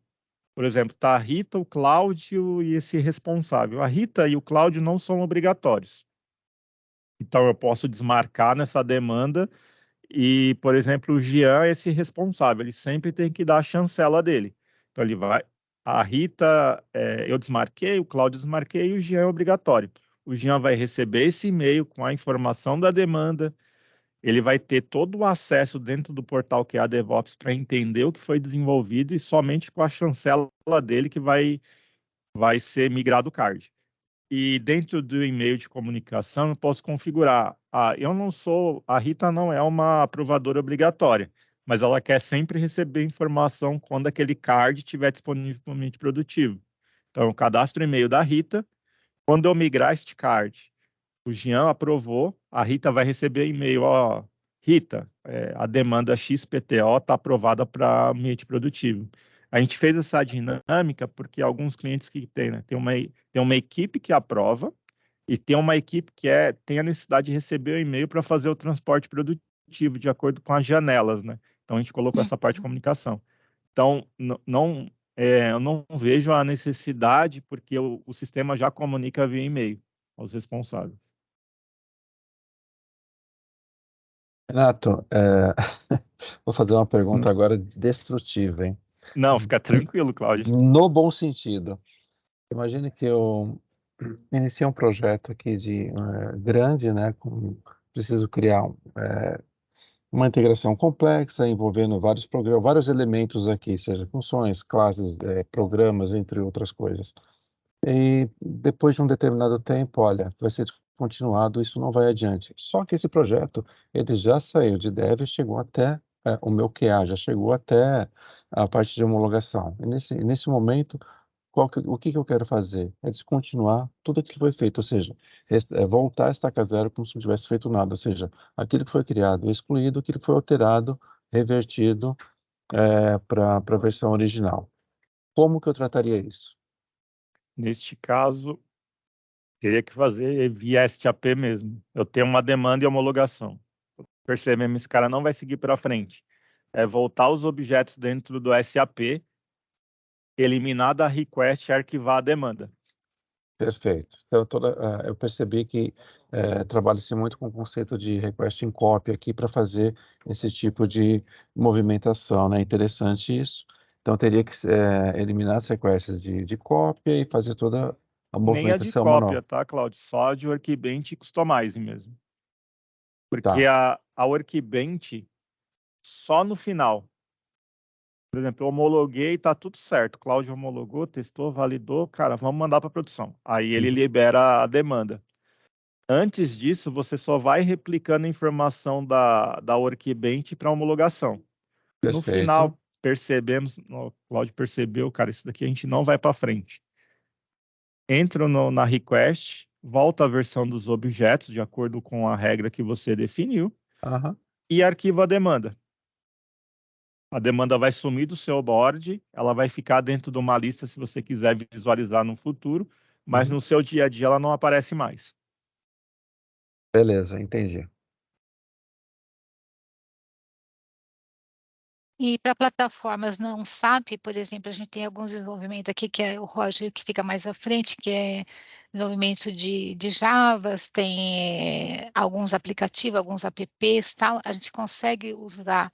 Por exemplo, está a Rita, o Cláudio e esse responsável. A Rita e o Cláudio não são obrigatórios. Então, eu posso desmarcar nessa demanda e, por exemplo, o Jean é esse responsável. Ele sempre tem que dar a chancela dele. Então, ele vai... A Rita, eu desmarquei, o Cláudio desmarquei e o Jean é obrigatório. O Jean vai receber esse e-mail com a informação da demanda, ele vai ter todo o acesso dentro do portal QA DevOps para entender o que foi desenvolvido e somente com a chancela dele que vai ser migrado o card. E dentro do e-mail de comunicação, eu posso configurar. A Rita não é uma aprovadora obrigatória, mas ela quer sempre receber informação quando aquele card estiver disponível para o ambiente produtivo. Então, eu cadastro o e-mail da Rita. Quando eu migrar este card, o Jean aprovou, a Rita vai receber e-mail, ó, Rita, a demanda XPTO está aprovada para ambiente produtivo. A gente fez essa dinâmica porque alguns clientes que tem, né, tem uma equipe que aprova e tem uma equipe que tem a necessidade de receber o e-mail para fazer o transporte produtivo de acordo com as janelas, né? Então a gente colocou essa parte de comunicação. Então eu não vejo a necessidade porque o sistema já comunica via e-mail aos responsáveis. Renato, vou fazer uma pergunta agora destrutiva, hein? Não, fica tranquilo, Cláudio. No bom sentido. Imagine que eu iniciei um projeto aqui grande, né? Preciso criar uma integração complexa envolvendo vários programas, vários elementos aqui, seja funções, classes, programas, entre outras coisas. E depois de um determinado tempo, olha, vai ser continuado, isso não vai adiante. Só que esse projeto, ele já saiu de dev e chegou até o meu QA, já chegou até a parte de homologação. E nesse momento, o que eu quero fazer? É descontinuar tudo aquilo que foi feito, ou seja, voltar a estaca zero como se não tivesse feito nada, ou seja, aquilo que foi criado é excluído, aquilo que foi alterado, revertido para a versão original. Como que eu trataria isso? Neste caso, teria que fazer via STAP mesmo. Eu tenho uma demanda e homologação. Percebemos, esse cara não vai seguir para frente. É voltar os objetos dentro do SAP, eliminar da request e arquivar a demanda. Perfeito. Então, eu percebi que trabalha-se muito com o conceito de request in copy aqui para fazer esse tipo de movimentação, né? Interessante isso. Então, teria que eliminar as requests de cópia e fazer toda a Nem a de movimentação cópia, manual. tá, Claudio? Só a de Workbench e Customize mesmo. Porque Tá, a Workbench, só no final. Por exemplo, eu homologuei, tá tudo certo. Cláudio homologou, testou, validou, cara, vamos mandar para produção. Aí ele Uhum. libera a demanda. Antes disso, você só vai replicando a informação da Workbench para homologação. No Perfeito. final, percebemos, o Cláudio percebeu, cara, isso daqui a gente não vai para frente. Entro na request, volta a versão dos objetos, de acordo com a regra que você definiu, Aham. e arquiva a demanda. A demanda vai sumir do seu board, ela vai ficar dentro de uma lista se você quiser visualizar no futuro, mas Uhum. no seu dia a dia ela não aparece mais. Beleza, entendi. E para plataformas não SAP, por exemplo, a gente tem alguns desenvolvimentos aqui, que é o Roger que fica mais à frente, que é desenvolvimento de Javas, tem alguns aplicativos, alguns apps, tal. A gente consegue usar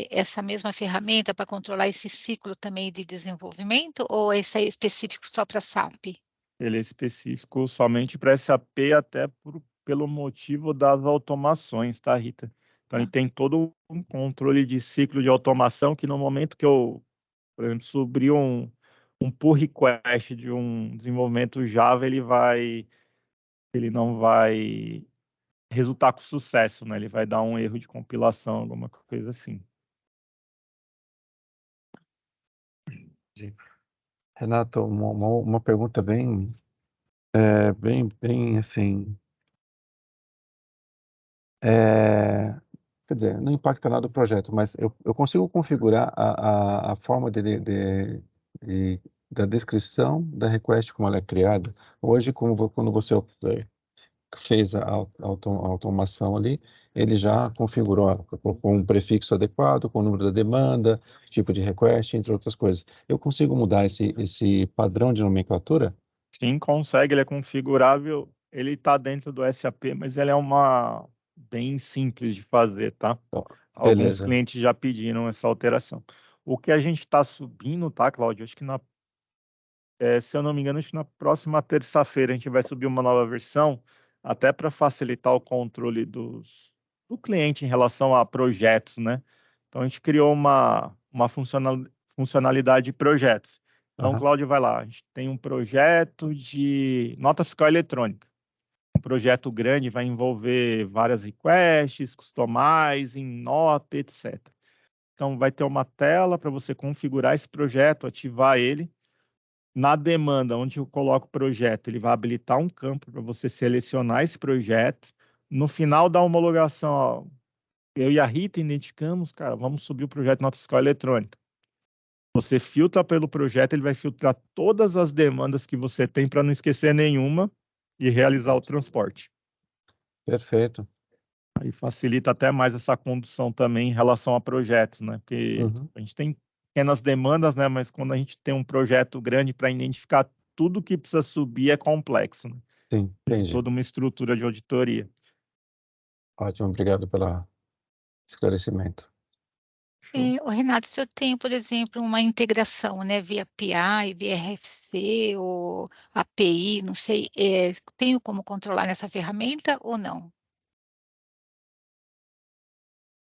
essa mesma ferramenta para controlar esse ciclo também de desenvolvimento, ou esse é específico só para SAP? Ele é específico somente para SAP, até pelo motivo das automações, tá, Rita? Então, ele Tá. tem todo um controle de ciclo de automação que no momento que eu, por exemplo, subir um pull request de um desenvolvimento Java, ele não vai resultar com sucesso, né? Ele vai dar um erro de compilação, alguma coisa assim. Entendi. Renato, uma pergunta bem assim, quer dizer, não impacta nada o projeto, mas eu consigo configurar a forma da descrição da request como ela é criada. Hoje, quando você fez a automação ali, ele já configurou, com um prefixo adequado, com o número da demanda, tipo de request, entre outras coisas. Eu consigo mudar esse padrão de nomenclatura? Sim, consegue, ele é configurável, ele está dentro do SAP, mas ele é bem simples de fazer, tá? Ó, Alguns beleza. clientes já pediram essa alteração. O que a gente está subindo, tá, Cláudio? Acho que se eu não me engano, acho que na próxima terça-feira a gente vai subir uma nova versão, até para facilitar o controle do cliente em relação a projetos, né? Então a gente criou uma funcionalidade de projetos. Então, Aham. Cláudio, vai lá, a gente tem um projeto de nota fiscal eletrônica. Um projeto grande vai envolver várias requests, customizing, nota, etc. Então, vai ter uma tela para você configurar esse projeto, ativar ele. Na demanda, onde eu coloco o projeto, ele vai habilitar um campo para você selecionar esse projeto. No final da homologação, ó, eu e a Rita identificamos, cara, vamos subir o projeto de nota fiscal eletrônica. Você filtra pelo projeto, ele vai filtrar todas as demandas que você tem para não esquecer nenhuma e realizar o transporte. Perfeito. Aí facilita até mais essa condução também em relação a projetos, né? Porque Uhum. a gente tem pequenas demandas, né? Mas quando a gente tem um projeto grande para identificar tudo que precisa subir é complexo, né? Sim, De entendi. toda uma estrutura de auditoria. Ótimo, obrigado pelo esclarecimento. Show. O Renato, se eu tenho, por exemplo, uma integração, né, via API, via RFC ou API, não sei, tenho como controlar nessa ferramenta ou não?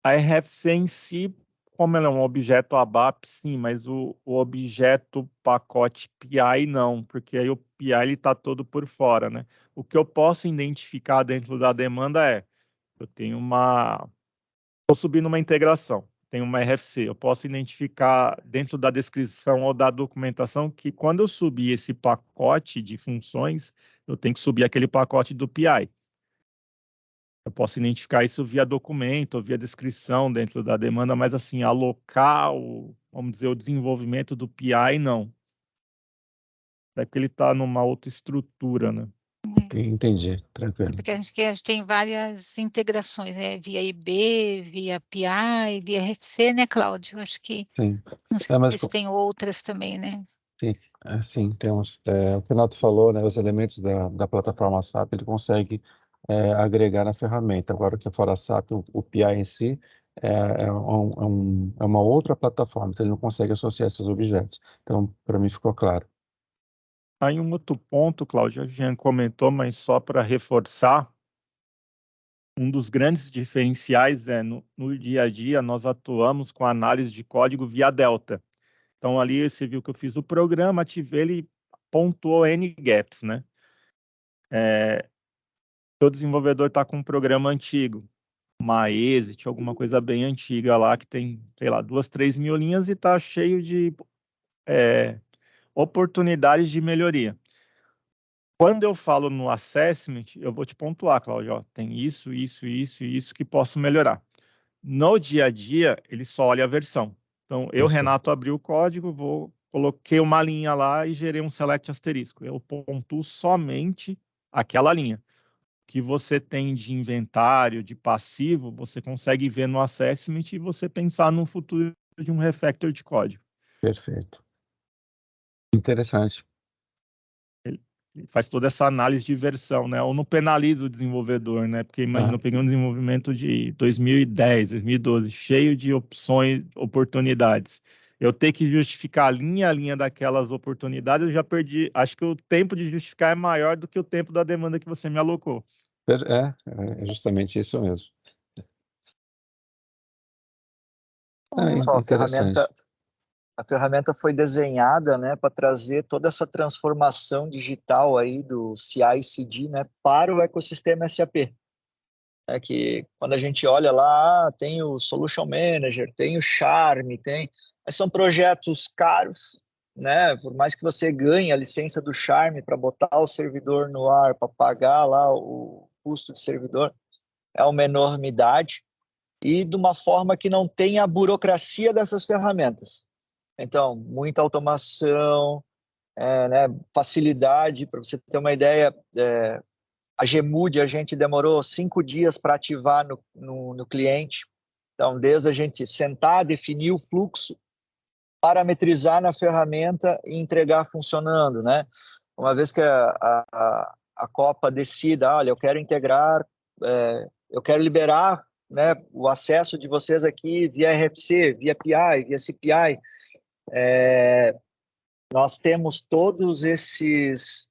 A RFC em si, como ela é um objeto ABAP, sim, mas o objeto pacote PI não, porque aí o PI está todo por fora, né? O que eu posso identificar dentro da demanda eu tenho estou subindo uma integração, tenho uma RFC, eu posso identificar dentro da descrição ou da documentação que quando eu subir esse pacote de funções, eu tenho que subir aquele pacote do PI. Eu posso identificar isso via documento, ou via descrição dentro da demanda, mas assim, alocar vamos dizer, o desenvolvimento do PI, não. É porque ele está numa outra estrutura, né? Entendi, tranquilo. Porque a gente tem várias integrações, né? Via IB, via PI, via RFC, né, Cláudio? Acho que Sim. não sei Mas se tem outras também, né? sim, temos. O que o Renato falou, né, os elementos da plataforma SAP, ele consegue agregar na ferramenta. Agora, o que é fora SAP, o PI em si, é uma outra plataforma, então ele não consegue associar esses objetos. Então, para mim ficou claro. Aí um outro ponto, Cláudio, a Jean comentou, mas só para reforçar, um dos grandes diferenciais é no dia a dia nós atuamos com análise de código via Delta. Então ali você viu que eu fiz o programa, ativei, ele pontuou N gaps, né? O desenvolvedor está com um programa antigo, uma exit, alguma coisa bem antiga lá, que tem, sei lá, 2, 3 mil linhas e está cheio de oportunidades de melhoria. Quando eu falo no assessment, eu vou te pontuar, Cláudio, ó, tem isso, isso, isso e isso que posso melhorar. No dia a dia, ele só olha a versão. Então, eu, Renato, abri o código, coloquei uma linha lá e gerei um select asterisco. Eu pontuo somente aquela linha. O que você tem de inventário, de passivo, você consegue ver no assessment e você pensar no futuro de um refactor de código. Perfeito. Interessante. Ele faz toda essa análise de versão, né? Ou não penaliza o desenvolvedor, né? Porque imagina, eu peguei um desenvolvimento de 2010, 2012, cheio de opções, oportunidades. Eu ter que justificar linha a linha daquelas oportunidades, eu já perdi. Acho que o tempo de justificar é maior do que o tempo da demanda que você me alocou. É justamente isso mesmo. Pessoal, Interessante. a ferramenta foi desenhada, né, para trazer toda essa transformação digital aí do CI/CD, né, para o ecossistema SAP. É que quando a gente olha lá, tem o Solution Manager, tem o Charme, mas são projetos caros, né? Por mais que você ganhe a licença do Charme para botar o servidor no ar, para pagar lá o custo de servidor, é uma enormidade e de uma forma que não tem a burocracia dessas ferramentas. Então, muita automação, né, facilidade. Para você ter uma ideia, a Gemood a gente demorou 5 dias para ativar no cliente. Então, desde a gente sentar, definir o fluxo, parametrizar na ferramenta e entregar funcionando, né? Uma vez que a Copa decida, olha, eu quero integrar, eu quero liberar, né, o acesso de vocês aqui via RFC, via PI, via CPI, nós temos todos esses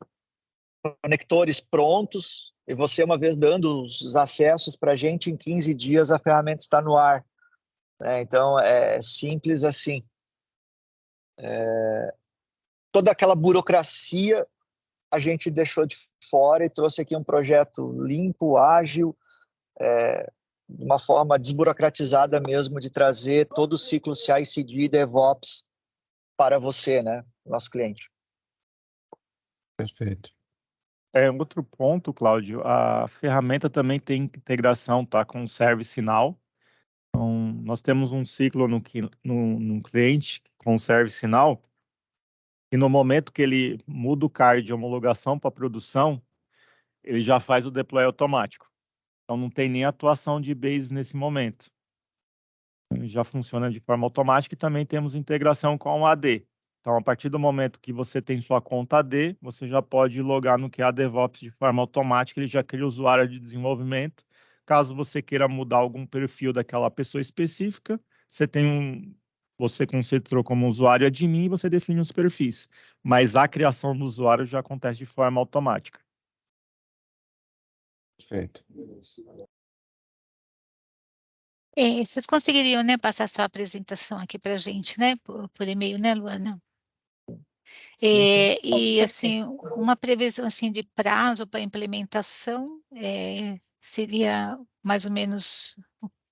conectores prontos e você, uma vez dando os acessos para a gente, em 15 dias a ferramenta está no ar. Então, é simples assim. Toda aquela burocracia a gente deixou de fora e trouxe aqui um projeto limpo, ágil, de uma forma desburocratizada mesmo, de trazer todo o ciclo CI/CD e DevOps para você, né, nosso cliente. Perfeito. Outro ponto, Cláudio, a ferramenta também tem integração, tá, com o ServiceNow. Então, nós temos um ciclo no cliente com o ServiceNow, e no momento que ele muda o card de homologação para produção, ele já faz o deploy automático. Então, não tem nem atuação de base nesse momento. Ele já funciona de forma automática e também temos integração com o AD. Então, a partir do momento que você tem sua conta AD, você já pode logar no QA DevOps de forma automática, ele já cria o usuário de desenvolvimento. Caso você queira mudar algum perfil daquela pessoa específica, você considerou como usuário admin e você define os perfis. Mas a criação do usuário já acontece de forma automática. Perfeito. Vocês conseguiriam, né, passar essa apresentação aqui para a gente, né, por e-mail, né, Luana? E assim, uma previsão assim de prazo para implementação seria mais ou menos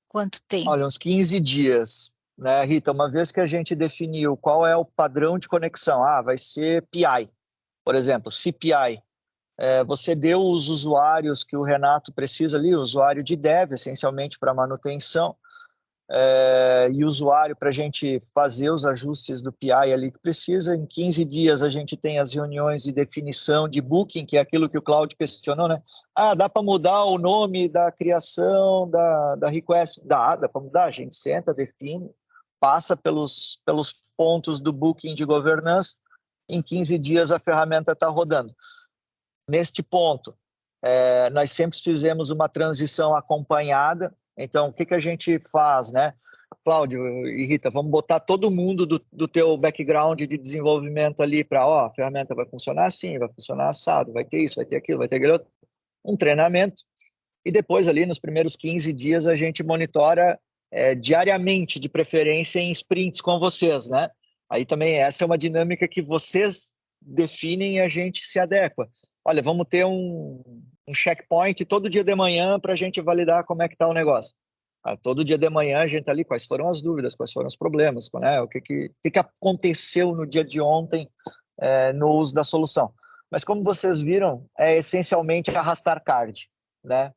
quanto tempo? Olha, uns 15 dias, né, Rita? Uma vez que a gente definiu qual é o padrão de conexão, vai ser PI, por exemplo, CPI. Você deu os usuários que o Renato precisa ali, o usuário de dev, essencialmente para manutenção, e usuário para a gente fazer os ajustes do PI ali que precisa. Em 15 dias a gente tem as reuniões de definição de booking, que é aquilo que o Cláudio questionou, né? Dá para mudar o nome da criação, da request? Dá para mudar, a gente senta, define, passa pelos pontos do booking de governança, em 15 dias a ferramenta está rodando. Neste ponto, nós sempre fizemos uma transição acompanhada. Então, o que a gente faz, né? Cláudio e Rita, vamos botar todo mundo do teu background de desenvolvimento ali para, a ferramenta vai funcionar assim, vai funcionar assado, vai ter isso, vai ter aquilo, vai ter aquele outro. Um treinamento. E depois ali, nos primeiros 15 dias, a gente monitora diariamente, de preferência em sprints com vocês, né? Aí também essa é uma dinâmica que vocês definem e a gente se adequa. Olha, vamos ter um checkpoint todo dia de manhã para a gente validar como é que está o negócio. Todo dia de manhã a gente está ali, quais foram as dúvidas, quais foram os problemas, né? O que aconteceu no dia de ontem no uso da solução. Mas como vocês viram, é essencialmente arrastar card, né?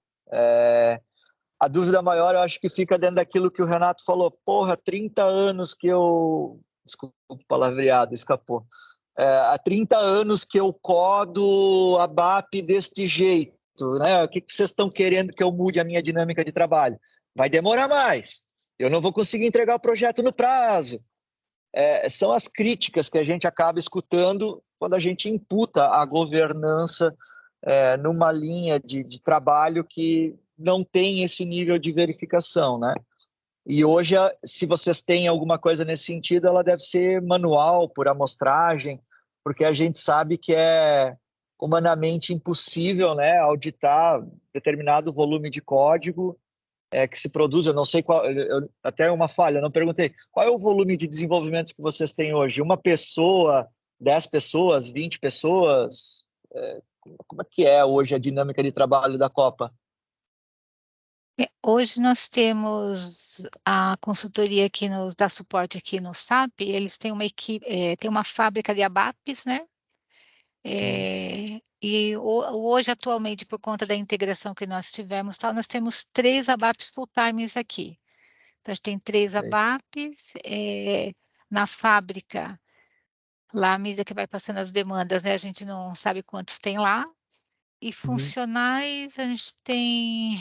A dúvida maior, eu acho que fica dentro daquilo que o Renato falou. 30 anos que eu... Desculpa o palavreado, escapou. Há 30 anos que eu codo a BAP deste jeito, né? O que vocês estão querendo que eu mude a minha dinâmica de trabalho? Vai demorar mais. Eu não vou conseguir entregar o projeto no prazo. São as críticas que a gente acaba escutando quando a gente imputa a governança numa linha de trabalho que não tem esse nível de verificação, né? E hoje, se vocês têm alguma coisa nesse sentido, ela deve ser manual, por amostragem, porque a gente sabe que é humanamente impossível, né, auditar determinado volume de código que se produz. Eu não sei qual, até uma falha, eu não perguntei. Qual é o volume de desenvolvimentos que vocês têm hoje? Uma pessoa, 10 pessoas, 20 pessoas? Como é que é hoje a dinâmica de trabalho da Copa? Hoje nós temos a consultoria que nos dá suporte aqui no SAP. Eles têm uma equipe, tem uma fábrica de ABAPs, né? E hoje, atualmente, por conta da integração que nós tivemos, nós temos 3 ABAPs full-times aqui. Então, a gente tem 3 ABAPs na fábrica. Lá, à medida que vai passando as demandas, né, a gente não sabe quantos tem lá. E funcionais, a gente tem,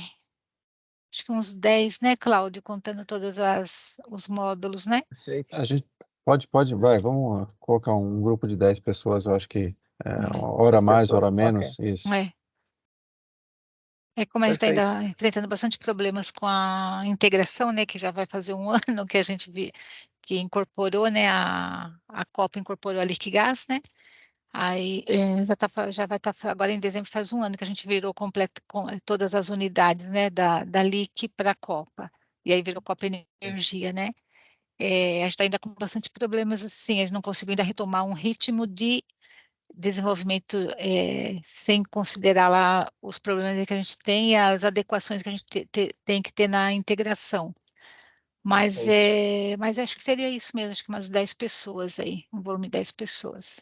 acho que uns 10, né, Cláudio, contando todos os módulos, né? Perfeito. A gente vai, vamos colocar um grupo de 10 pessoas, eu acho que hora 10 mais, pessoas, hora menos, isso. Como a gente está Perfeito. ainda enfrentando bastante problemas com a integração, né, que já vai fazer um ano que a gente que incorporou, né, a Copa incorporou a Liquigás, né? Aí já vai estar agora em dezembro, faz um ano que a gente virou completo com todas as unidades, né, da LIC para a Copa. E aí virou Copa Energia, né? A gente está ainda com bastante problemas assim, a gente não conseguiu ainda retomar um ritmo de desenvolvimento sem considerar lá os problemas que a gente tem e as adequações que a gente tem que ter na integração. Mas acho que seria isso mesmo, acho que umas 10 pessoas aí, um volume de 10 pessoas.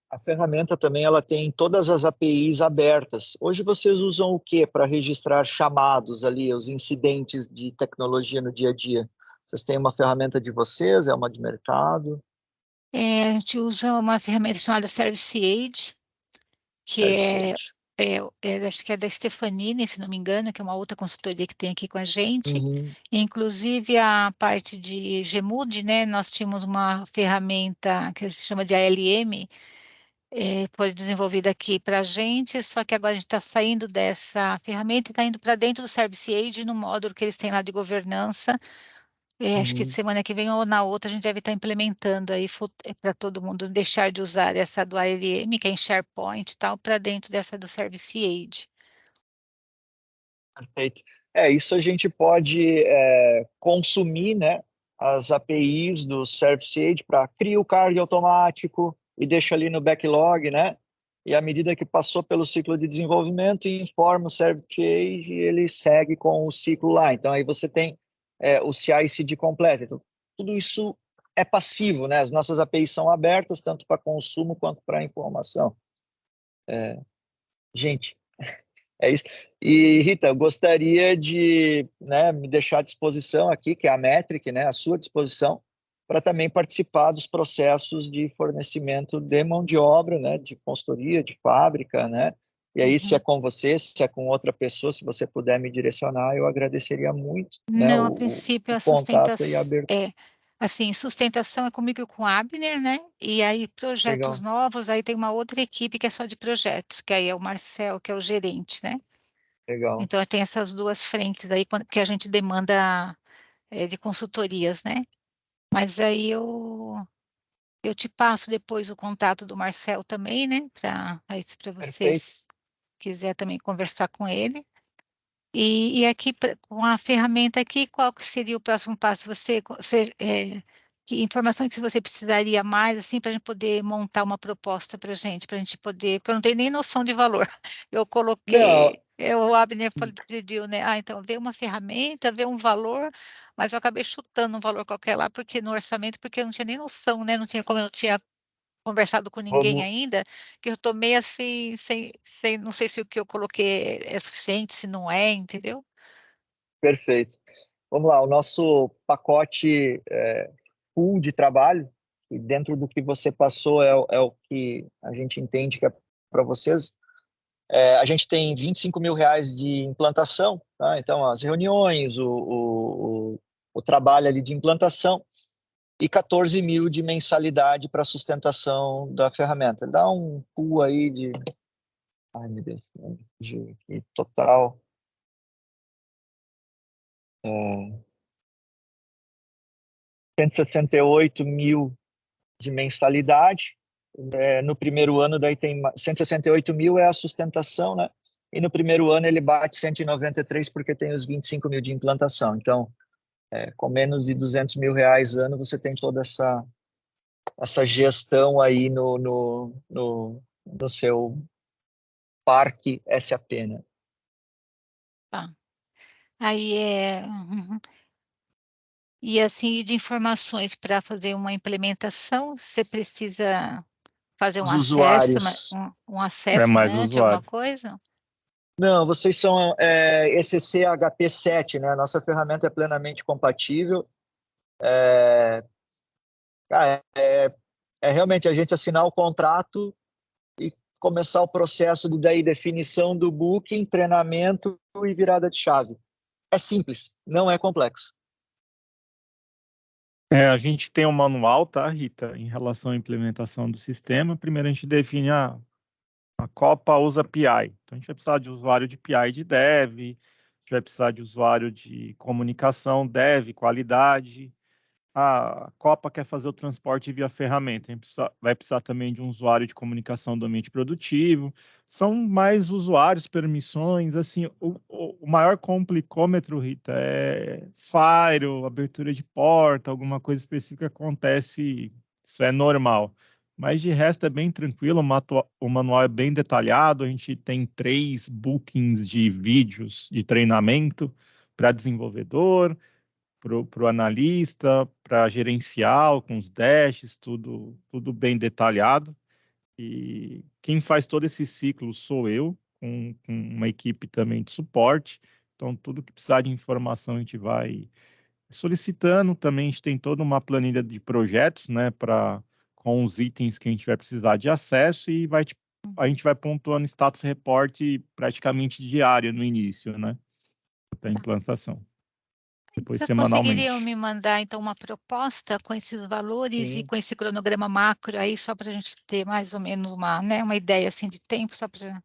A ferramenta também ela tem todas as APIs abertas. Hoje vocês usam o que para registrar chamados ali, os incidentes de tecnologia no dia a dia? Vocês têm uma ferramenta de vocês? É uma de mercado? A gente usa uma ferramenta chamada ServiceAge, que acho que é da Stefanini, se não me engano, que é uma outra consultoria que tem aqui com a gente. Inclusive a parte de GMUD, né, nós tínhamos uma ferramenta que se chama de ALM, foi desenvolvida aqui para a gente, só que agora a gente está saindo dessa ferramenta e está indo para dentro do ServiceAge, no módulo que eles têm lá de governança. Acho que semana que vem ou na outra a gente deve estar implementando aí para todo mundo deixar de usar essa do ALM, que é em SharePoint e tal, para dentro dessa do ServiceAge. Perfeito. Isso a gente pode consumir, né, as APIs do ServiceAge para criar o card automático e deixa ali no backlog, né? E à medida que passou pelo ciclo de desenvolvimento, informa o ServiceAge e ele segue com o ciclo lá. Então aí você tem o CI/CD completo. Então, tudo isso é passivo, né? As nossas APIs são abertas tanto para consumo quanto para informação. Gente, é isso. E, Rita, eu gostaria de, né, me deixar à disposição aqui, que é a Metric, né, à sua disposição, para também participar dos processos de fornecimento de mão de obra, né, de consultoria, de fábrica, né? E aí, se é com você, se é com outra pessoa, se você puder me direcionar, eu agradeceria muito, né, Não, a princípio o a contato e a sustentação abertura. assim, sustentação é comigo e com o Abner, né? E aí projetos Legal, novos, aí tem uma outra equipe que é só de projetos, que aí é o Marcel, que é o gerente, né? legal. Então tem essas duas frentes aí que a gente demanda de consultorias, né? Mas aí eu te passo depois o contato do Marcel também, né? Para Perfeito. vocês quiser também conversar com ele. E aqui, com a ferramenta aqui, qual que seria o próximo passo? Que informação que você precisaria mais, assim, para a gente poder montar uma proposta para a gente poder, porque eu não tenho nem noção de valor. Eu Não, coloquei, o Abner pediu, né? Ah, então vê uma ferramenta, vê um valor, mas eu acabei chutando um valor qualquer lá, porque no orçamento, porque eu não tinha nem noção, né? Não tinha como eu não tinha conversado com ninguém vamos, ainda, que eu tomei assim, não sei se o que eu coloquei é suficiente, se não é, entendeu? perfeito. Vamos lá, o nosso pacote full de trabalho, e dentro do que você passou é o que a gente entende que é para vocês. A gente tem R$ 25.000 de implantação, tá? Então, as reuniões, o trabalho ali de implantação, e 14 mil de mensalidade para sustentação da ferramenta. Dá um pool aí de... Ai, meu Deus, de total... É, 168 mil de mensalidade. No primeiro ano, daí tem 168 mil é a sustentação, né? E no primeiro ano ele bate 193 porque tem os 25 mil de implantação. Então, com menos de R$ 200.000 ano, você tem toda essa gestão aí no seu parque SAP, né? Tá. Aí e assim, de informações para fazer uma implementação, você precisa fazer Os usuários. um É mais assessment, alguma usuário. coisa? Não, vocês são ECC HP7, né? Nossa ferramenta é plenamente compatível. Cara, é realmente a gente assinar o contrato e começar o processo de daí definição do booking, treinamento e virada de chave. É simples, não é complexo. A gente tem um manual, tá, Rita, em relação à implementação do sistema. Primeiro a gente define a Copa usa PI. Então a gente vai precisar de usuário de PI de dev, a gente vai precisar de usuário de comunicação, dev, qualidade. A Copa quer fazer o transporte via ferramenta, a gente vai precisar também de um usuário de comunicação do ambiente produtivo. São mais usuários, permissões, assim, o maior complicômetro, Rita, é firewall, abertura de porta, alguma coisa específica acontece, isso é normal. Mas de resto é bem tranquilo, o manual é bem detalhado, a gente tem 3 bookings de vídeos de treinamento para desenvolvedor, para o analista, para gerencial, com os dashes, tudo bem detalhado. E quem faz todo esse ciclo sou eu, com uma equipe também de suporte. Então, tudo que precisar de informação a gente vai solicitando. Também a gente tem toda uma planilha de projetos, né, com os itens que a gente vai precisar de acesso e a gente vai pontuando status report praticamente diário no início, né, da implantação. Depois Vocês conseguiriam semanalmente. me mandar, então, uma proposta com esses valores e Sim, com esse cronograma macro aí, só para a gente ter mais ou menos uma ideia assim de tempo, só para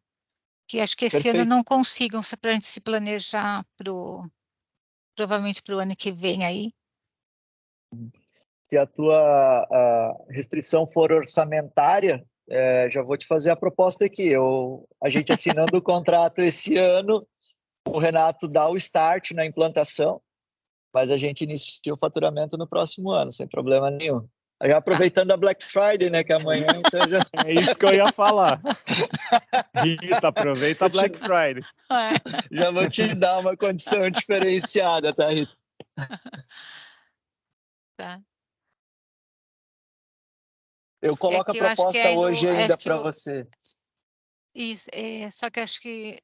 que acho que esse ano perfeito. não consigam, só para a gente se planejar provavelmente para o ano que vem aí. Se a tua restrição for orçamentária, já vou te fazer a proposta aqui. A gente assinando o contrato esse ano, o Renato dá o start na implantação, mas a gente inicia o faturamento no próximo ano, sem problema nenhum. Aí, Tá. aproveitando a Black Friday, né, que é amanhã, então já É isso que eu ia falar. Rita, aproveita a vou te, Black Friday. já vou te dar uma condição diferenciada, tá, Rita? Tá. Eu É coloco a que eu acho que proposta ainda, hoje ainda para você. Isso, só que acho que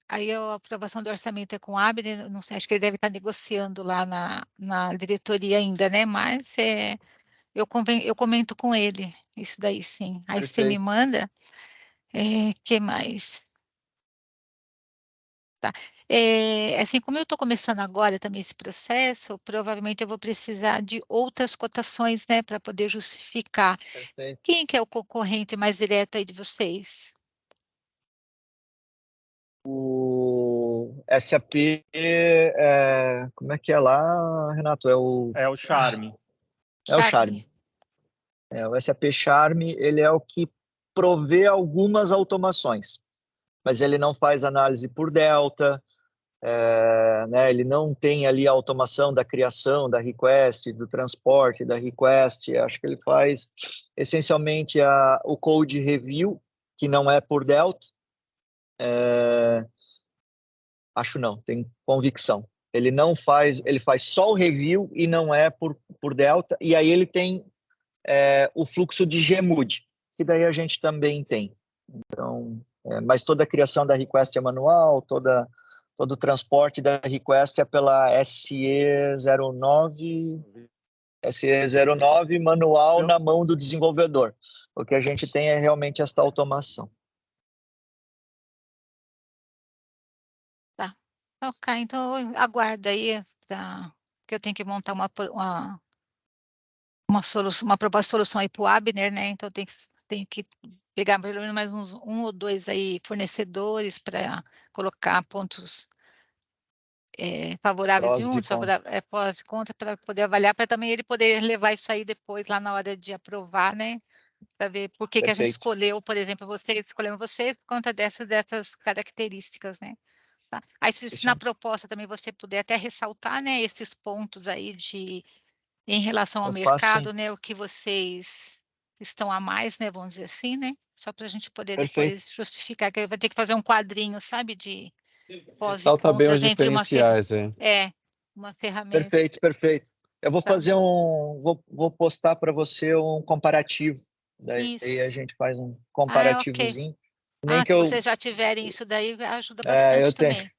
aí a aprovação do orçamento é com o Abner, não sei, acho que ele deve estar negociando lá na diretoria ainda, né? Mas eu comento com ele, isso daí sim. Aí você me Perfeito. manda, que mais? Tá. Assim, como eu estou começando agora também esse processo, provavelmente eu vou precisar de outras cotações, né, para poder justificar. Perfeito. Quem que é o concorrente mais direto aí de vocês? O SAP, como é que é lá, Renato? É o Charme. É o Charme. Charme. O SAP Charme, ele é o que provê algumas automações, mas ele não faz análise por delta, né? Ele não tem ali a automação da criação da request, do transporte da request. Acho que ele faz essencialmente o code review, que não é por delta. Acho não, tenho convicção. Ele não faz, ele faz só o review e não é por delta. E aí ele tem o fluxo de Gmood, que daí a gente também tem. Então, mas toda a criação da request é manual, todo o transporte da request é pela SE09 manual na mão do desenvolvedor. O que a gente tem é realmente esta automação. Tá. Ok, então aguarda aí, que eu tenho que montar uma solução, uma proposta de solução aí para o Abner, né? Então tenho que pegar pelo menos mais um ou dois aí fornecedores para colocar pontos favoráveis de Prós um, e contras. desfavoráveis, prós e contras, para poder avaliar, para também ele poder levar isso aí depois lá na hora de aprovar, né? Para ver por que a gente Perfeito. escolheu, por exemplo, escolhemos você por conta dessas características, né? Tá? Aí se na proposta também você puder até ressaltar, né, esses pontos aí em relação ao Eu faço mercado, sim. né, o que vocês estão a mais, né, vamos dizer assim, né? Só para a gente poder Perfeito. depois justificar, que vai ter que fazer um quadrinho, sabe, de pós e Ressalta bem os contras entre diferenciais, hein? uma ferramenta. Perfeito, perfeito. Eu vou Tá. fazer vou postar para você um comparativo. Daí a Isso. gente faz um Ok. comparativozinho. Nem que Se eu, vocês já tiverem isso daí, ajuda bastante eu tenho,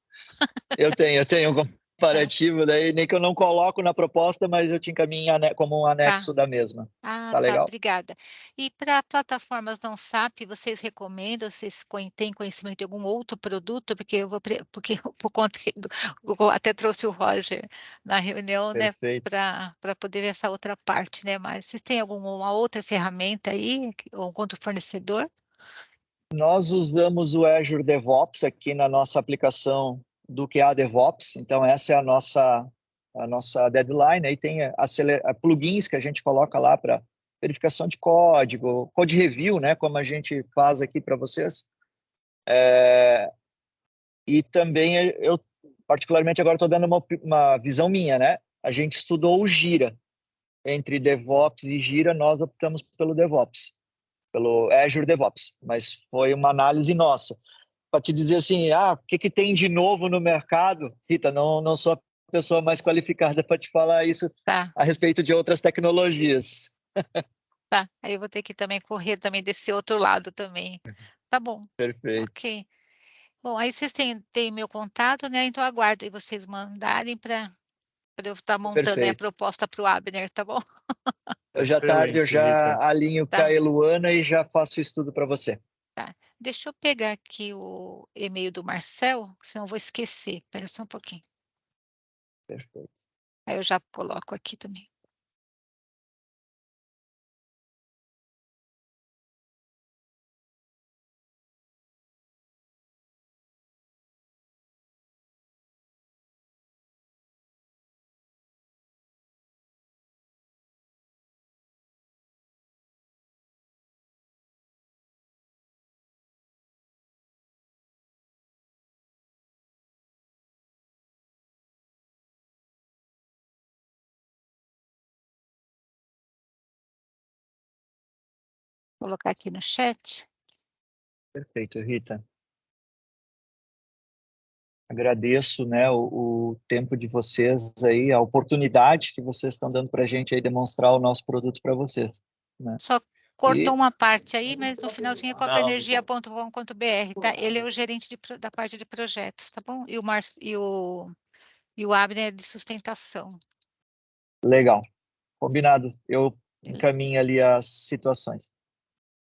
também. eu tenho um Tá, comparativo, daí nem que eu não coloco na proposta, mas eu te encaminho como um tá. anexo da mesma. Tá Tá, legal? obrigada. E para plataformas não SAP, vocês recomendam, vocês têm conhecimento de algum outro produto? Porque porque por conta eu até trouxe o Roger na reunião, né, Perfeito. para poder ver essa outra parte, né? Mas vocês têm alguma outra ferramenta aí, ou outro fornecedor? Nós usamos o Azure DevOps aqui na nossa aplicação do QA DevOps, então essa é a nossa deadline. Aí tem plugins que a gente coloca lá para verificação de código, code review, né, como a gente faz aqui para vocês. E também eu, particularmente, agora estou dando uma visão minha, né? A gente estudou o Gira. Entre DevOps e Gira, nós optamos pelo DevOps, pelo Azure DevOps, mas foi uma análise nossa. Para te dizer assim, o que tem de novo no mercado, Rita, não sou a pessoa mais qualificada para te falar isso Tá, a respeito de outras tecnologias. tá. Aí eu vou ter que também correr também desse outro lado também. Tá bom, Perfeito, ok. Bom, aí vocês têm meu contato, né? Então aguardo aí vocês mandarem para eu estar montando aí a perfeito. proposta para o Abner, tá bom? Hoje à tarde eu Excelente, já Rita. alinho com a Tá, Eluana e já faço o estudo para você. tá. Deixa eu pegar aqui o e-mail do Marcel, senão eu vou esquecer. Espera só um pouquinho. Perfeito. Aí eu já coloco aqui também. Vou colocar aqui no chat. Perfeito, Rita. Agradeço, né, o tempo de vocês aí, a oportunidade que vocês estão dando para a gente aí demonstrar o nosso produto para vocês, né? Cortou uma parte aí, mas no finalzinho é copaenergia.com.br, tá? Ele é o gerente da parte de projetos, tá bom? E o Abner é de sustentação. Legal. Combinado. Eu Beleza. encaminho ali as situações.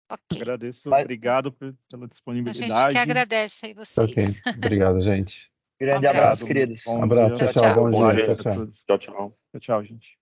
Ok. Agradeço, Vai- obrigado pela A gente que disponibilidade. agradece aí Ok, vocês. obrigado, gente. Grande Um abraço. abraço, queridos. Bom Abraço, dia. Tchau, tchau. bom Bom dia, dia tchau, tchau. a todos. Tchau, gente.